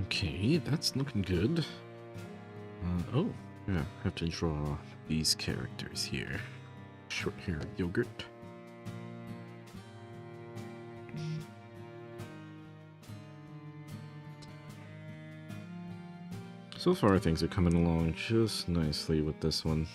Okay, that's looking good. Oh, yeah, I have to draw these characters here. Short hair yogurt. So far, things are coming along just nicely with this one.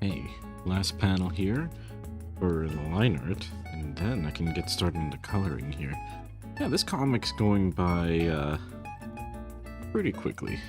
Okay, last panel here for the line art, and then I can get started on the coloring here. Yeah, this comic's going by pretty quickly.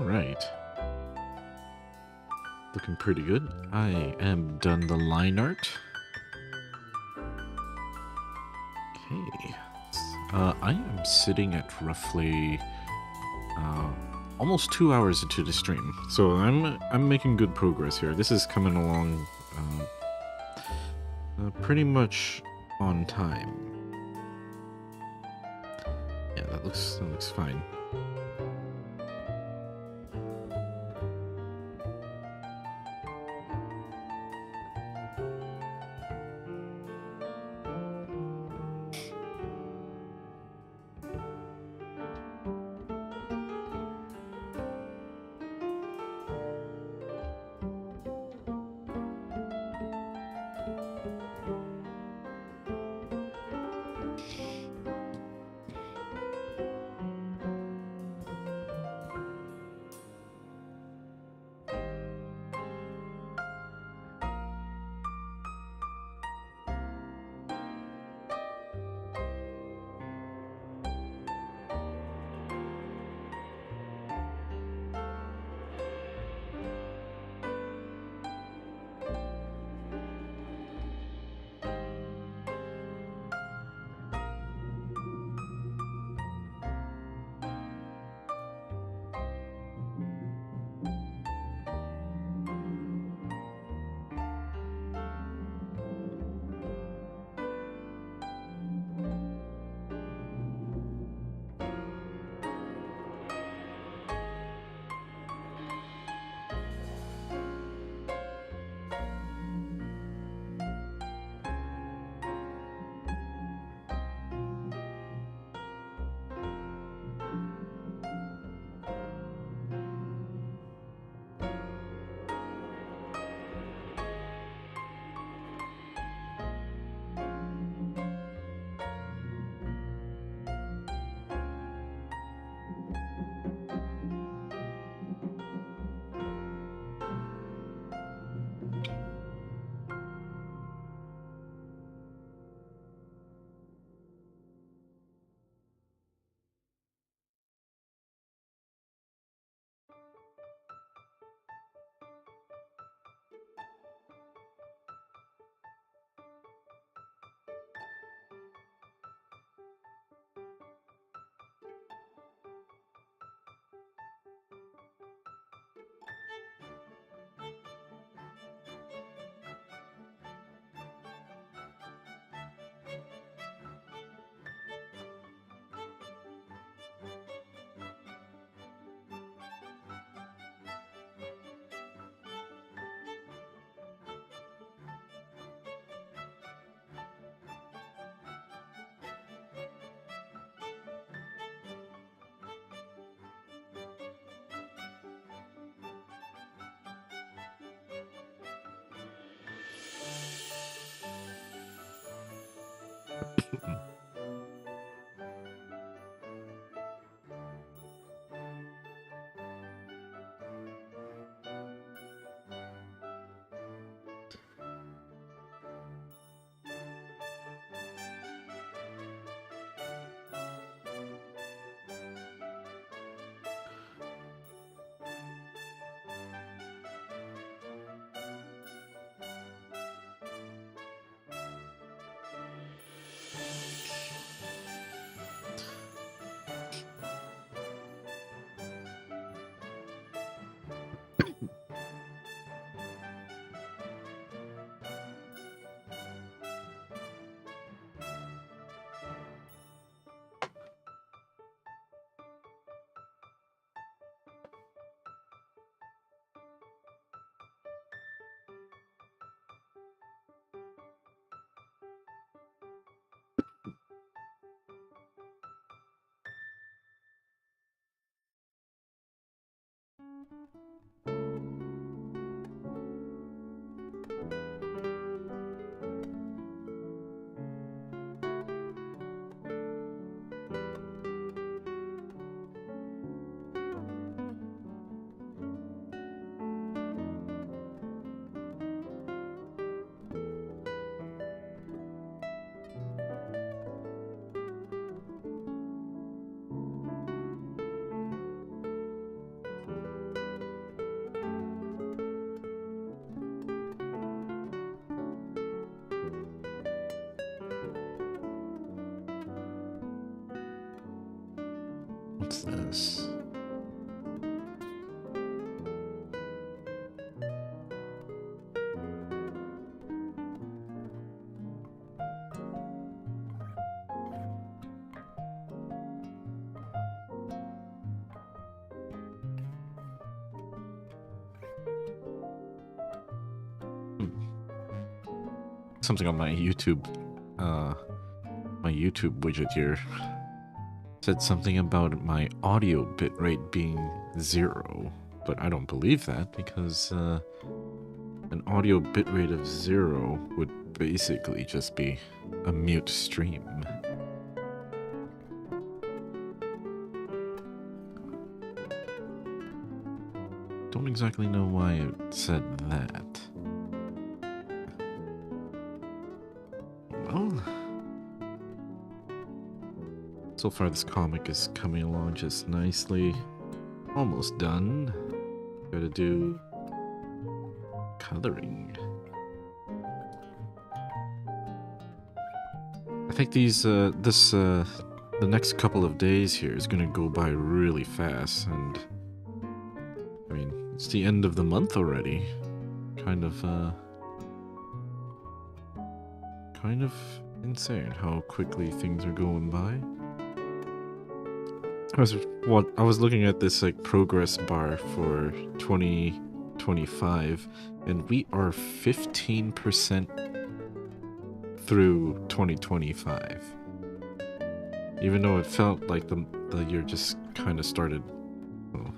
Alright. Looking pretty good. I am done the line art. Okay. I am sitting at roughly almost 2 hours into the stream, so I'm making good progress here. This is coming along pretty much on time. Yeah, that looks fine. is this? Something on my YouTube widget here said something about my audio bitrate being 0, but I don't believe that because an audio bitrate of 0 would basically just be a mute stream. Don't exactly know why it said that. Well, so far this comic is coming along just nicely. Almost done. Gotta do coloring. I think the next couple of days here is gonna go by really fast, and I mean, it's the end of the month already. Kind of insane how quickly things are going by. I was looking at this like progress bar for 2025, and we are 15% through 2025. Even though it felt like the year just kind of started. Well,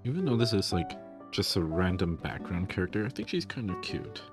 even though this is like just a random background character, I think she's kind of cute.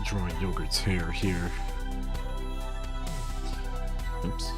drawing Yogurt's hair here. Oops.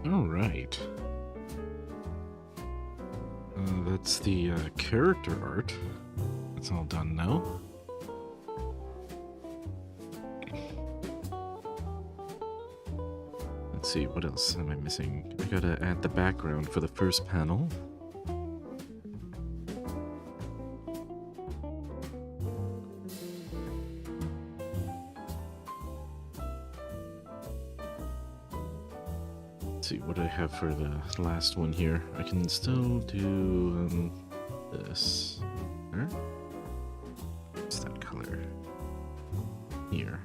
Alright. That's the character art. It's all done now. Let's see, what else am I missing? I gotta add the background for the first panel. Let's see, what do I have for the last one here? I can still do this. There. What's that color? Here.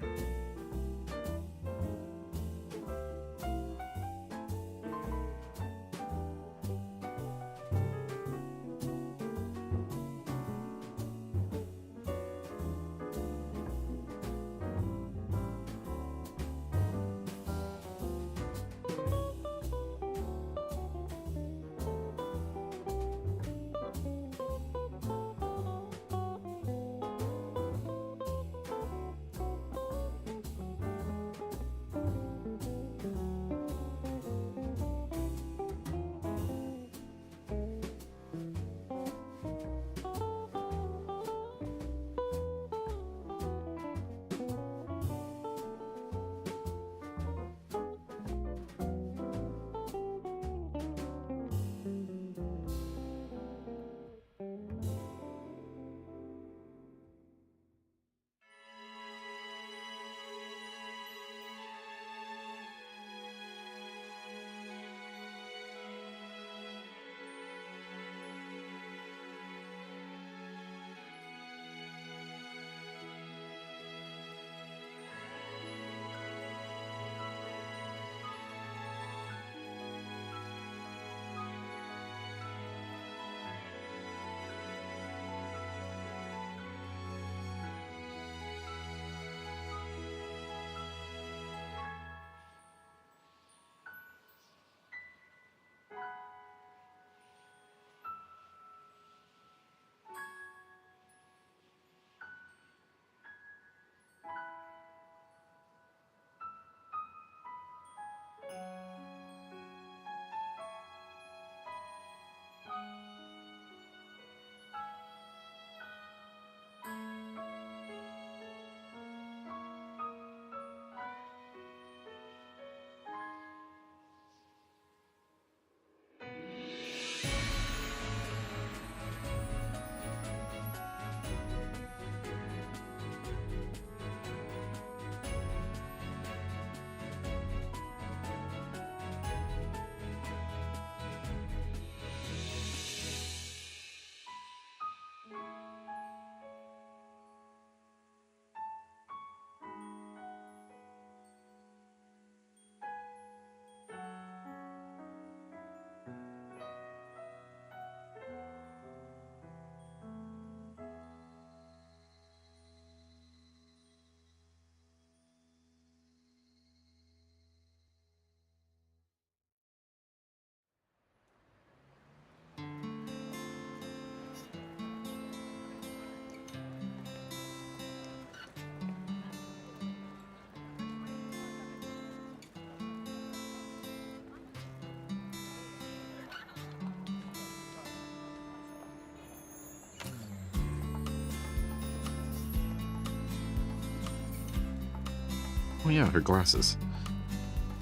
Oh yeah, her glasses.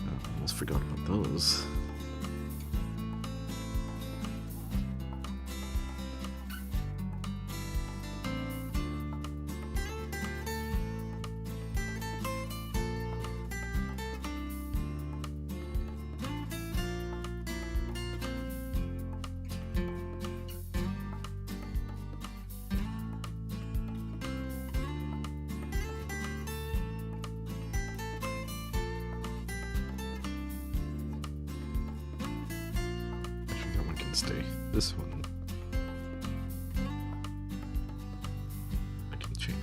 I almost forgot about those. Stay. This one I can change.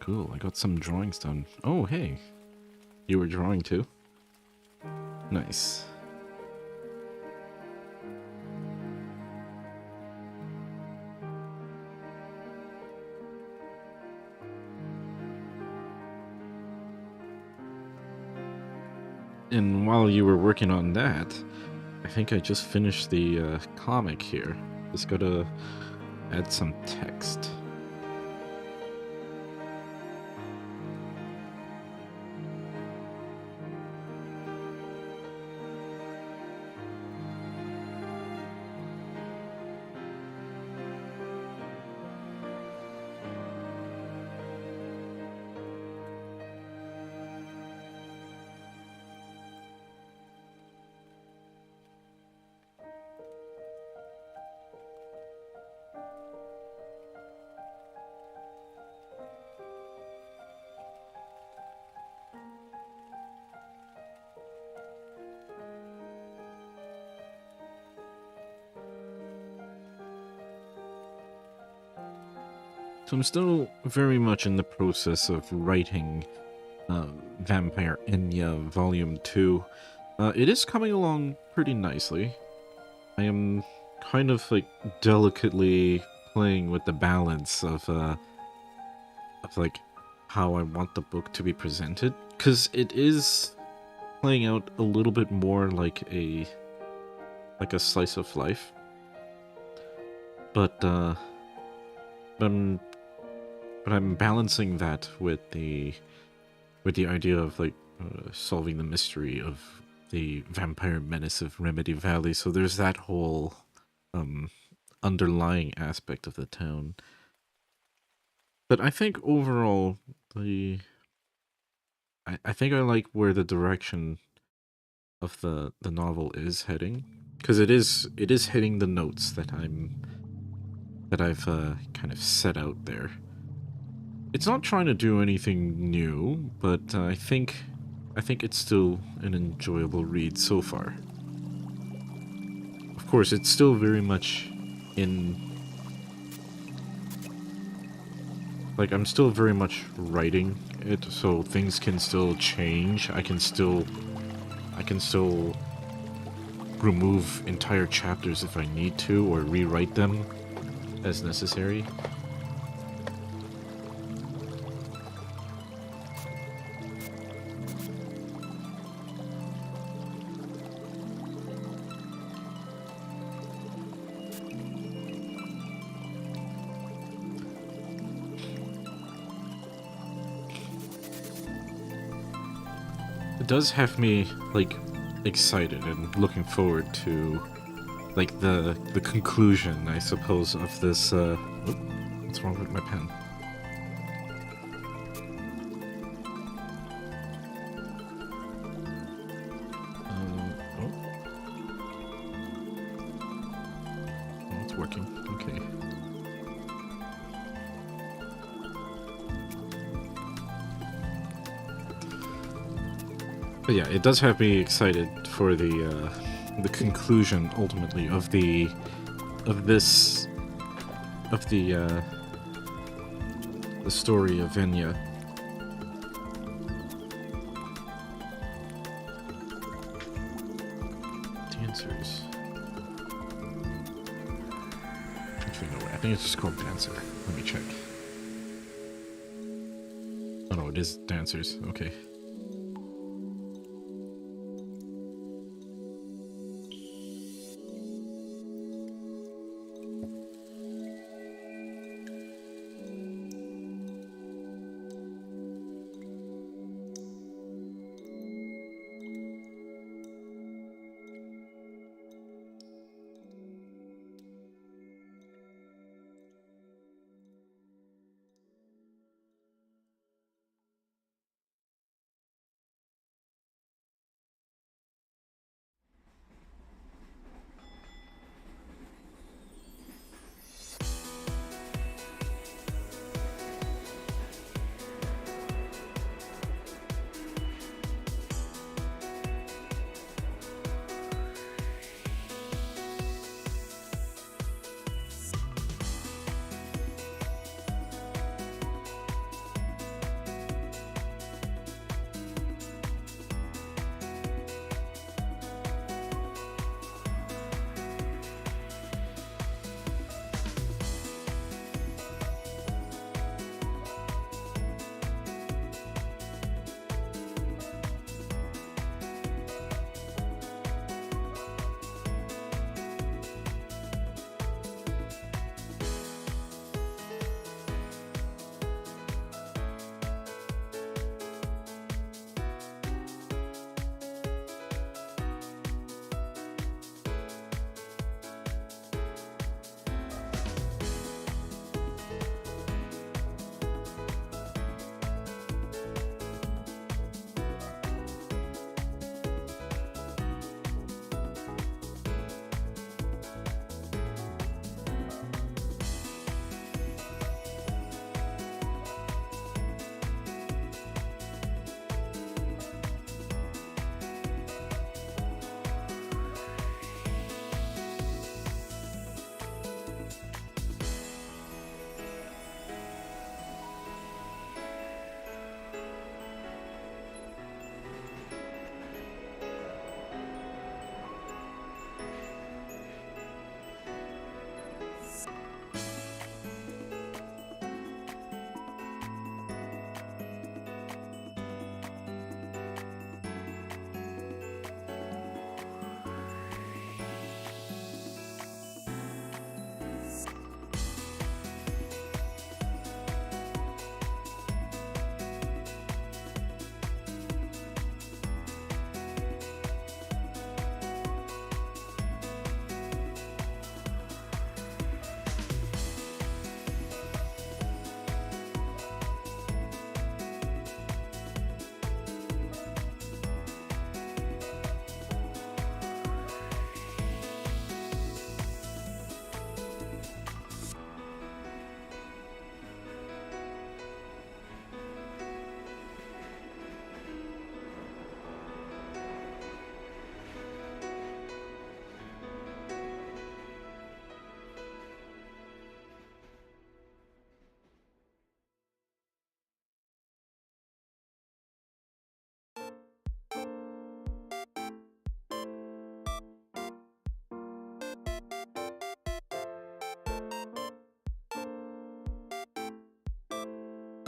Cool, I got some drawings done. Oh, hey. You were drawing too? Nice. And while you were working on that, I think I just finished the comic here. Just gotta add some text. So I'm still very much in the process of writing Vampire Enya Volume 2. It is coming along pretty nicely. I am kind of like delicately playing with the balance of like how I want the book to be presented, because it is playing out a little bit more like a slice of life. But I'm balancing that with the idea of like solving the mystery of the vampire menace of Remedy Valley. So there's that whole underlying aspect of the town. But I think overall I think I like where the direction of the novel is heading, because it is hitting the notes that I've kind of set out there. It's not trying to do anything new, but I think it's still an enjoyable read so far. Of course, it's still very much in... Like, I'm still very much writing it, so things can still change. I can still remove entire chapters if I need to, or rewrite them as necessary. It does have me, like, excited and looking forward to, like, the conclusion, I suppose, of this, what's wrong with my pen? Oh, it's working. Okay. But yeah, it does have me excited for the conclusion, ultimately, of the story of Enya. Dancers. Actually, no way. I think it's just called Dancer. Let me check. Oh no, it is Dancers. Okay.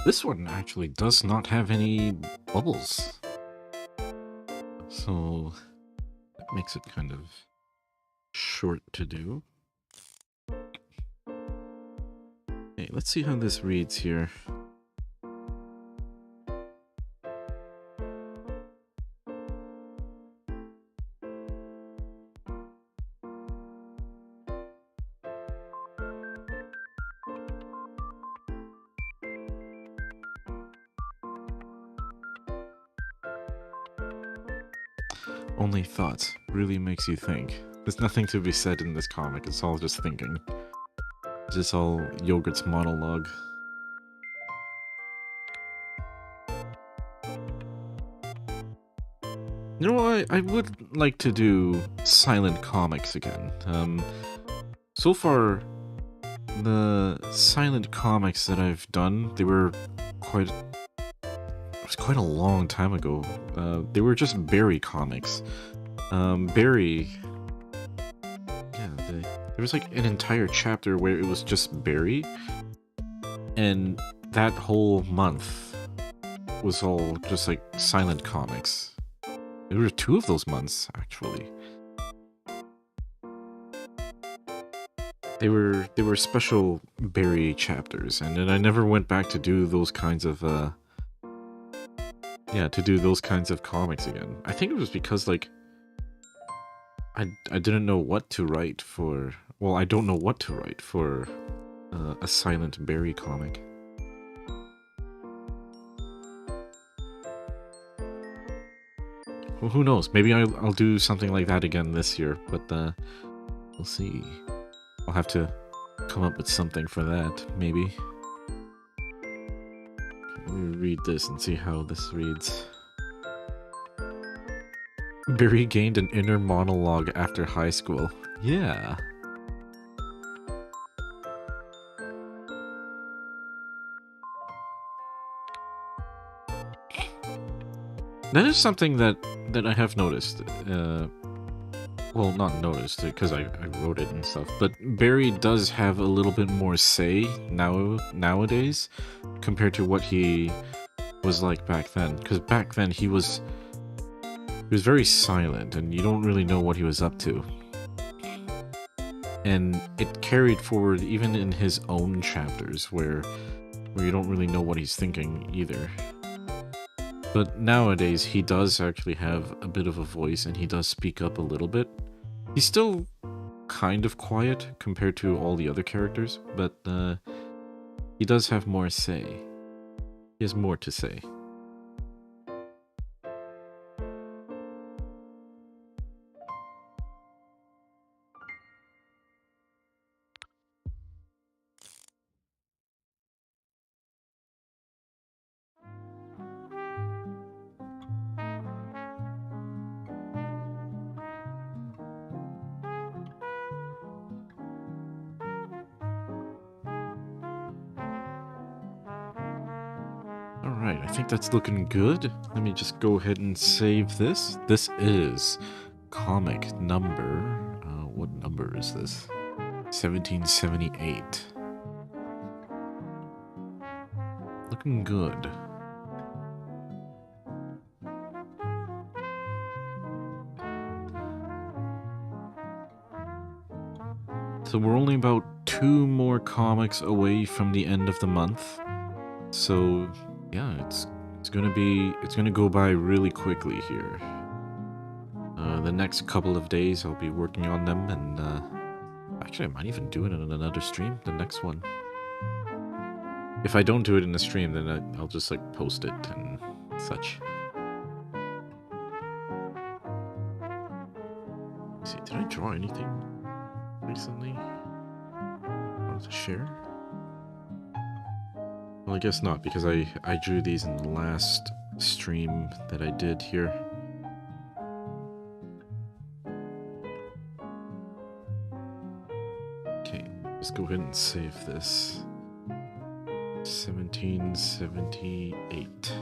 This one actually does not have any bubbles. So that makes it kind of short to do. Okay, let's see how this reads here. Only thoughts really makes you think. There's nothing to be said in this comic, it's all just thinking. It's just all Yogurt's monologue. You know, I would like to do silent comics again. So far, the silent comics that I've done, they were quite... It was quite a long time ago. They were just Barry comics. Barry... Yeah, there was like an entire chapter where it was just Barry, and that whole month was all just like silent comics. There were 2 of those months, actually. They were special Barry chapters, and then I never went back to do those kinds of to do those kinds of comics again. I think it was because like I didn't know what to write for. Well, I don't know what to write for a silent Barry comic. Well, who knows? Maybe I'll do something like that again this year, but we'll see. I'll have to come up with something for that, maybe. Let me read this and see how this reads. Barry gained an inner monologue after high school. Yeah. That is something that I have noticed. Well, not noticed, because I wrote it and stuff, but Barry does have a little bit more say nowadays compared to what he was like back then. Because back then he was very silent, and you don't really know what he was up to. And it carried forward even in his own chapters, where you don't really know what he's thinking either. But nowadays, he does actually have a bit of a voice, and he does speak up a little bit. He's still kind of quiet compared to all the other characters, but he does have more say. He has more to say. Alright, I think that's looking good. Let me just go ahead and save this. This is comic number... what number is this? 1778. Looking good. So we're only about 2 more comics away from the end of the month. So yeah, it's gonna go by really quickly here. The next couple of days I'll be working on them, and actually I might even do it in another stream, the next one. If I don't do it in the stream, then I'll just like post it and such. Let's see, did I draw anything recently? Want to share? Well, I guess not, because I drew these in the last stream that I did here. Okay, let's go ahead and save this. 1778.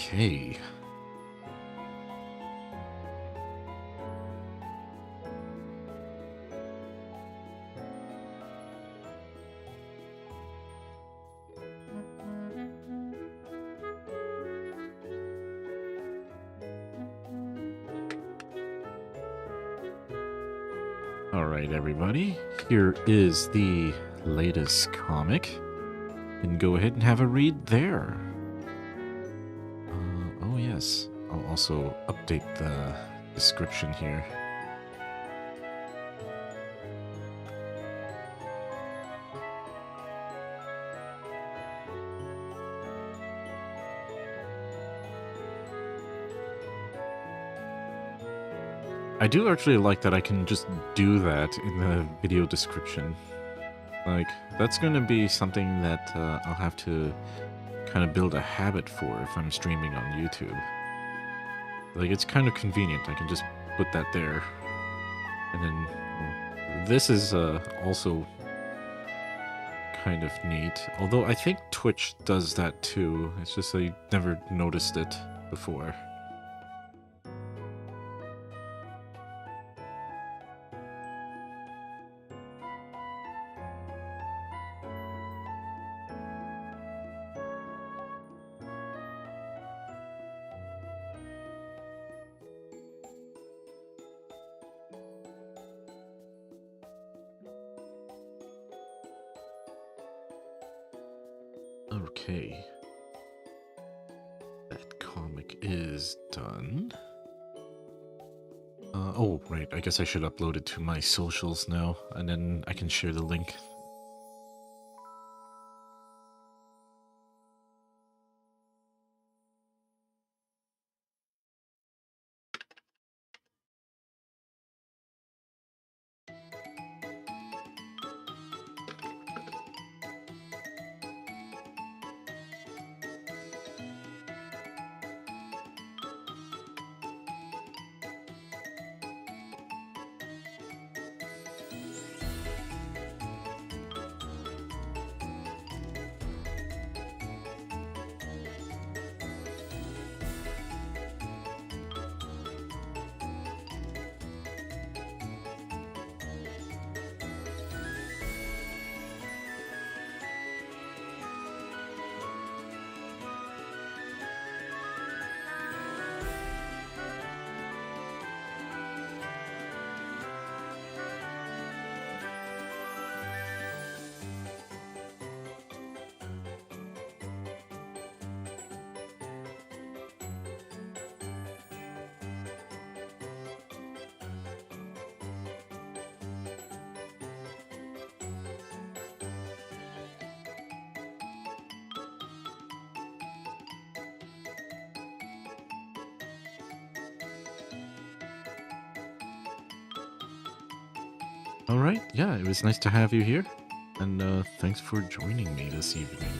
Okay. Alright, everybody. Here is the latest comic. And go ahead and have a read there. Oh, yes. I'll also update the description here. I do actually like that I can just do that in the video description. Like, that's going to be something that I'll have to kind of build a habit for if I'm streaming on YouTube. Like, it's kind of convenient. I can just put that there. And then this is also kind of neat. Although I think Twitch does that too. It's just I never noticed it before. Okay. That comic is done. Oh, right. I guess I should upload it to my socials now, and then I can share the link. All right. Yeah, it was nice to have you here. And thanks for joining me this evening.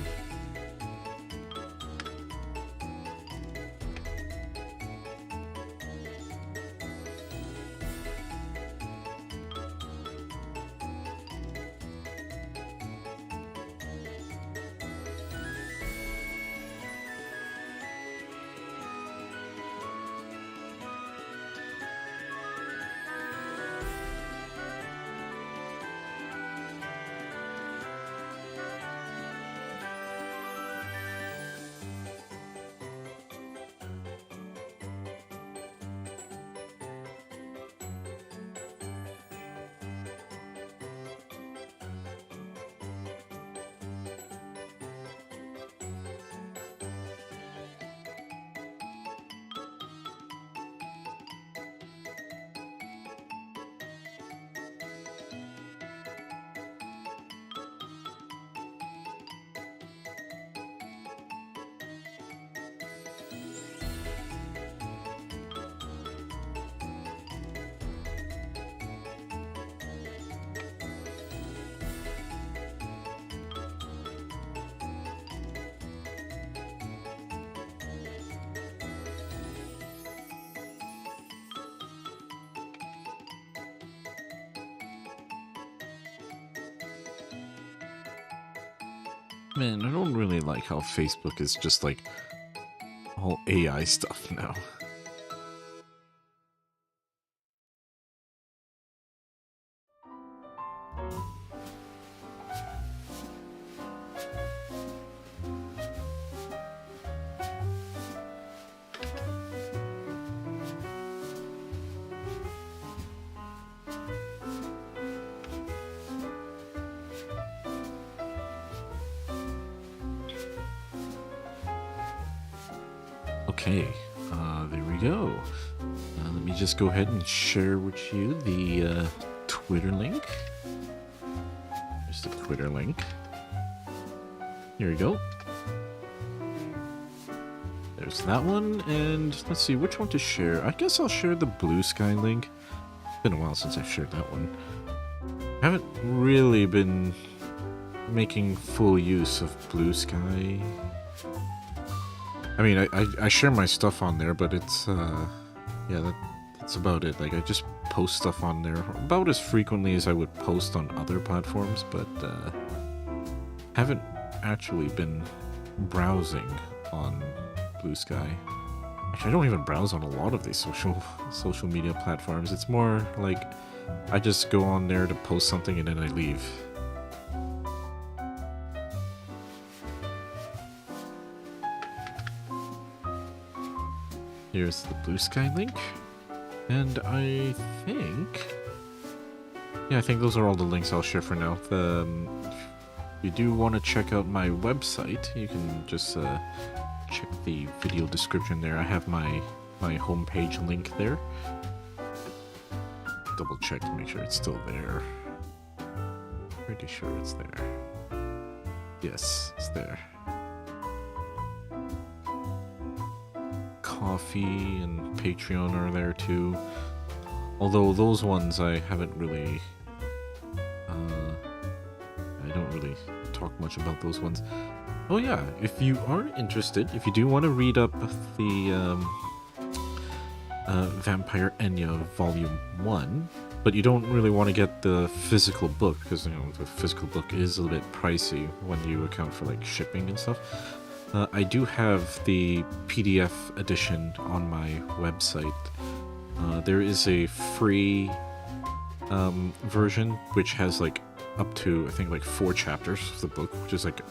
Man, I don't really like how Facebook is just like all AI stuff now. Okay, there we go. Let me just go ahead and share with you the Twitter link. There's the Twitter link. Here we go. There's that one, and let's see which one to share. I guess I'll share the Blue Sky link. It's been a while since I've shared that one. I haven't really been making full use of Blue Sky. I mean, I share my stuff on there, but it's, yeah, that's about it. Like, I just post stuff on there about as frequently as I would post on other platforms, but, haven't actually been browsing on Blue Sky. Actually, I don't even browse on a lot of these social media platforms. It's more like I just go on there to post something and then I leave. Here's the Blue Sky link, and I think, yeah, I think those are all the links I'll share for now. If you do want to check out my website, you can just check the video description there. I have my homepage link there. Double check to make sure it's still there. Pretty sure it's there. Yes, it's there. Coffee and Patreon are there too, although those ones I haven't really I don't really talk much about those ones. Oh yeah, if you are interested, if you do want to read up the Vampire Enya Volume 1, but you don't really want to get the physical book, because, you know, the physical book is a little bit pricey when you account for, like, shipping and stuff. I do have the PDF edition on my website. There is a free version which has like up to, I think, like 4 chapters of the book, which is like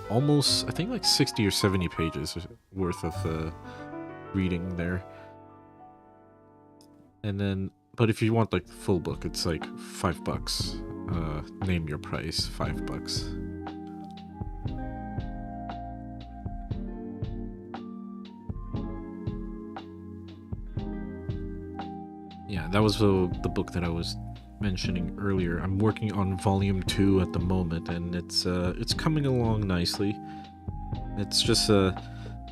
almost, I think, like 60 or 70 pages worth of reading there. And then, but if you want like the full book, it's like $5. Name your price, $5. Yeah, that was the book that I was mentioning earlier. I'm working on Volume 2 at the moment, and it's coming along nicely. It's just a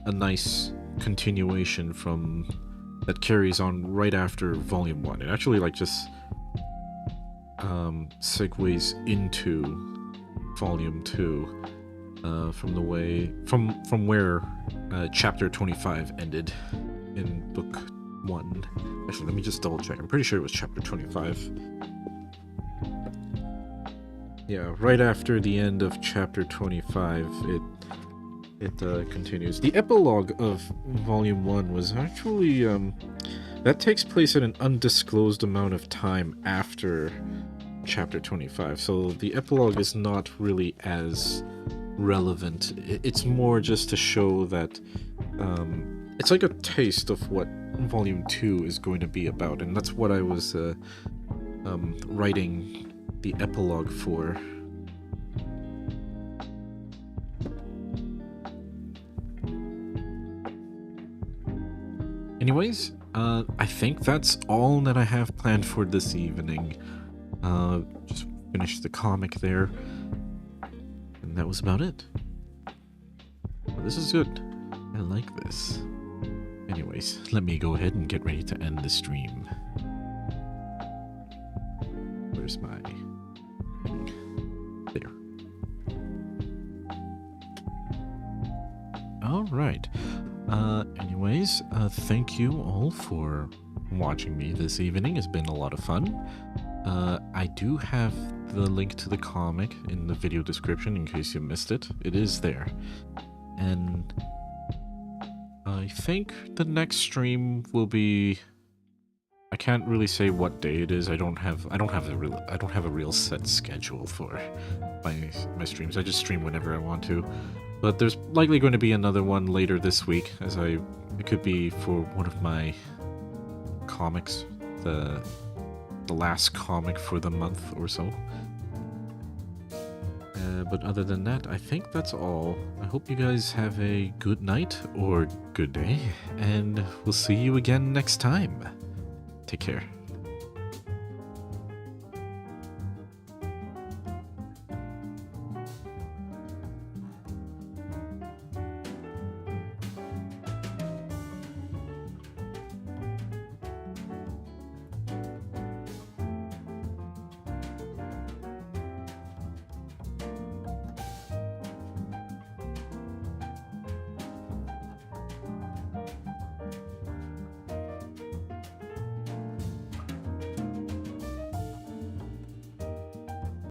nice continuation from that carries on right after Volume 1. It actually like just segues into Volume 2 from where Chapter 25 ended in Book 1. Actually, let me just double check. I'm pretty sure it was Chapter 25. Yeah, right after the end of Chapter 25, it continues. The epilogue of Volume 1 was actually, that takes place at an undisclosed amount of time after Chapter 25, so the epilogue is not really as relevant. It's more just to show that, it's like a taste of what Volume 2 is going to be about, and that's what I was writing the epilogue for. Anyways, I think that's all that I have planned for this evening. Just finished the comic there, and that was about it. Well, this is good. I like this. Anyways, let me go ahead and get ready to end the stream. Where's my thing? There. Alright. Anyways, thank you all for watching me this evening. It's been a lot of fun. I do have the link to the comic in the video description in case you missed it. It is there. And I think the next stream will be. I can't really say what day it is. I don't have a real set schedule for my streams. I just stream whenever I want to. But there's likely going to be another one later this week, it could be for one of my comics, the last comic for the month or so. But other than that, I think that's all. I hope you guys have a good night or good day, and we'll see you again next time. Take care.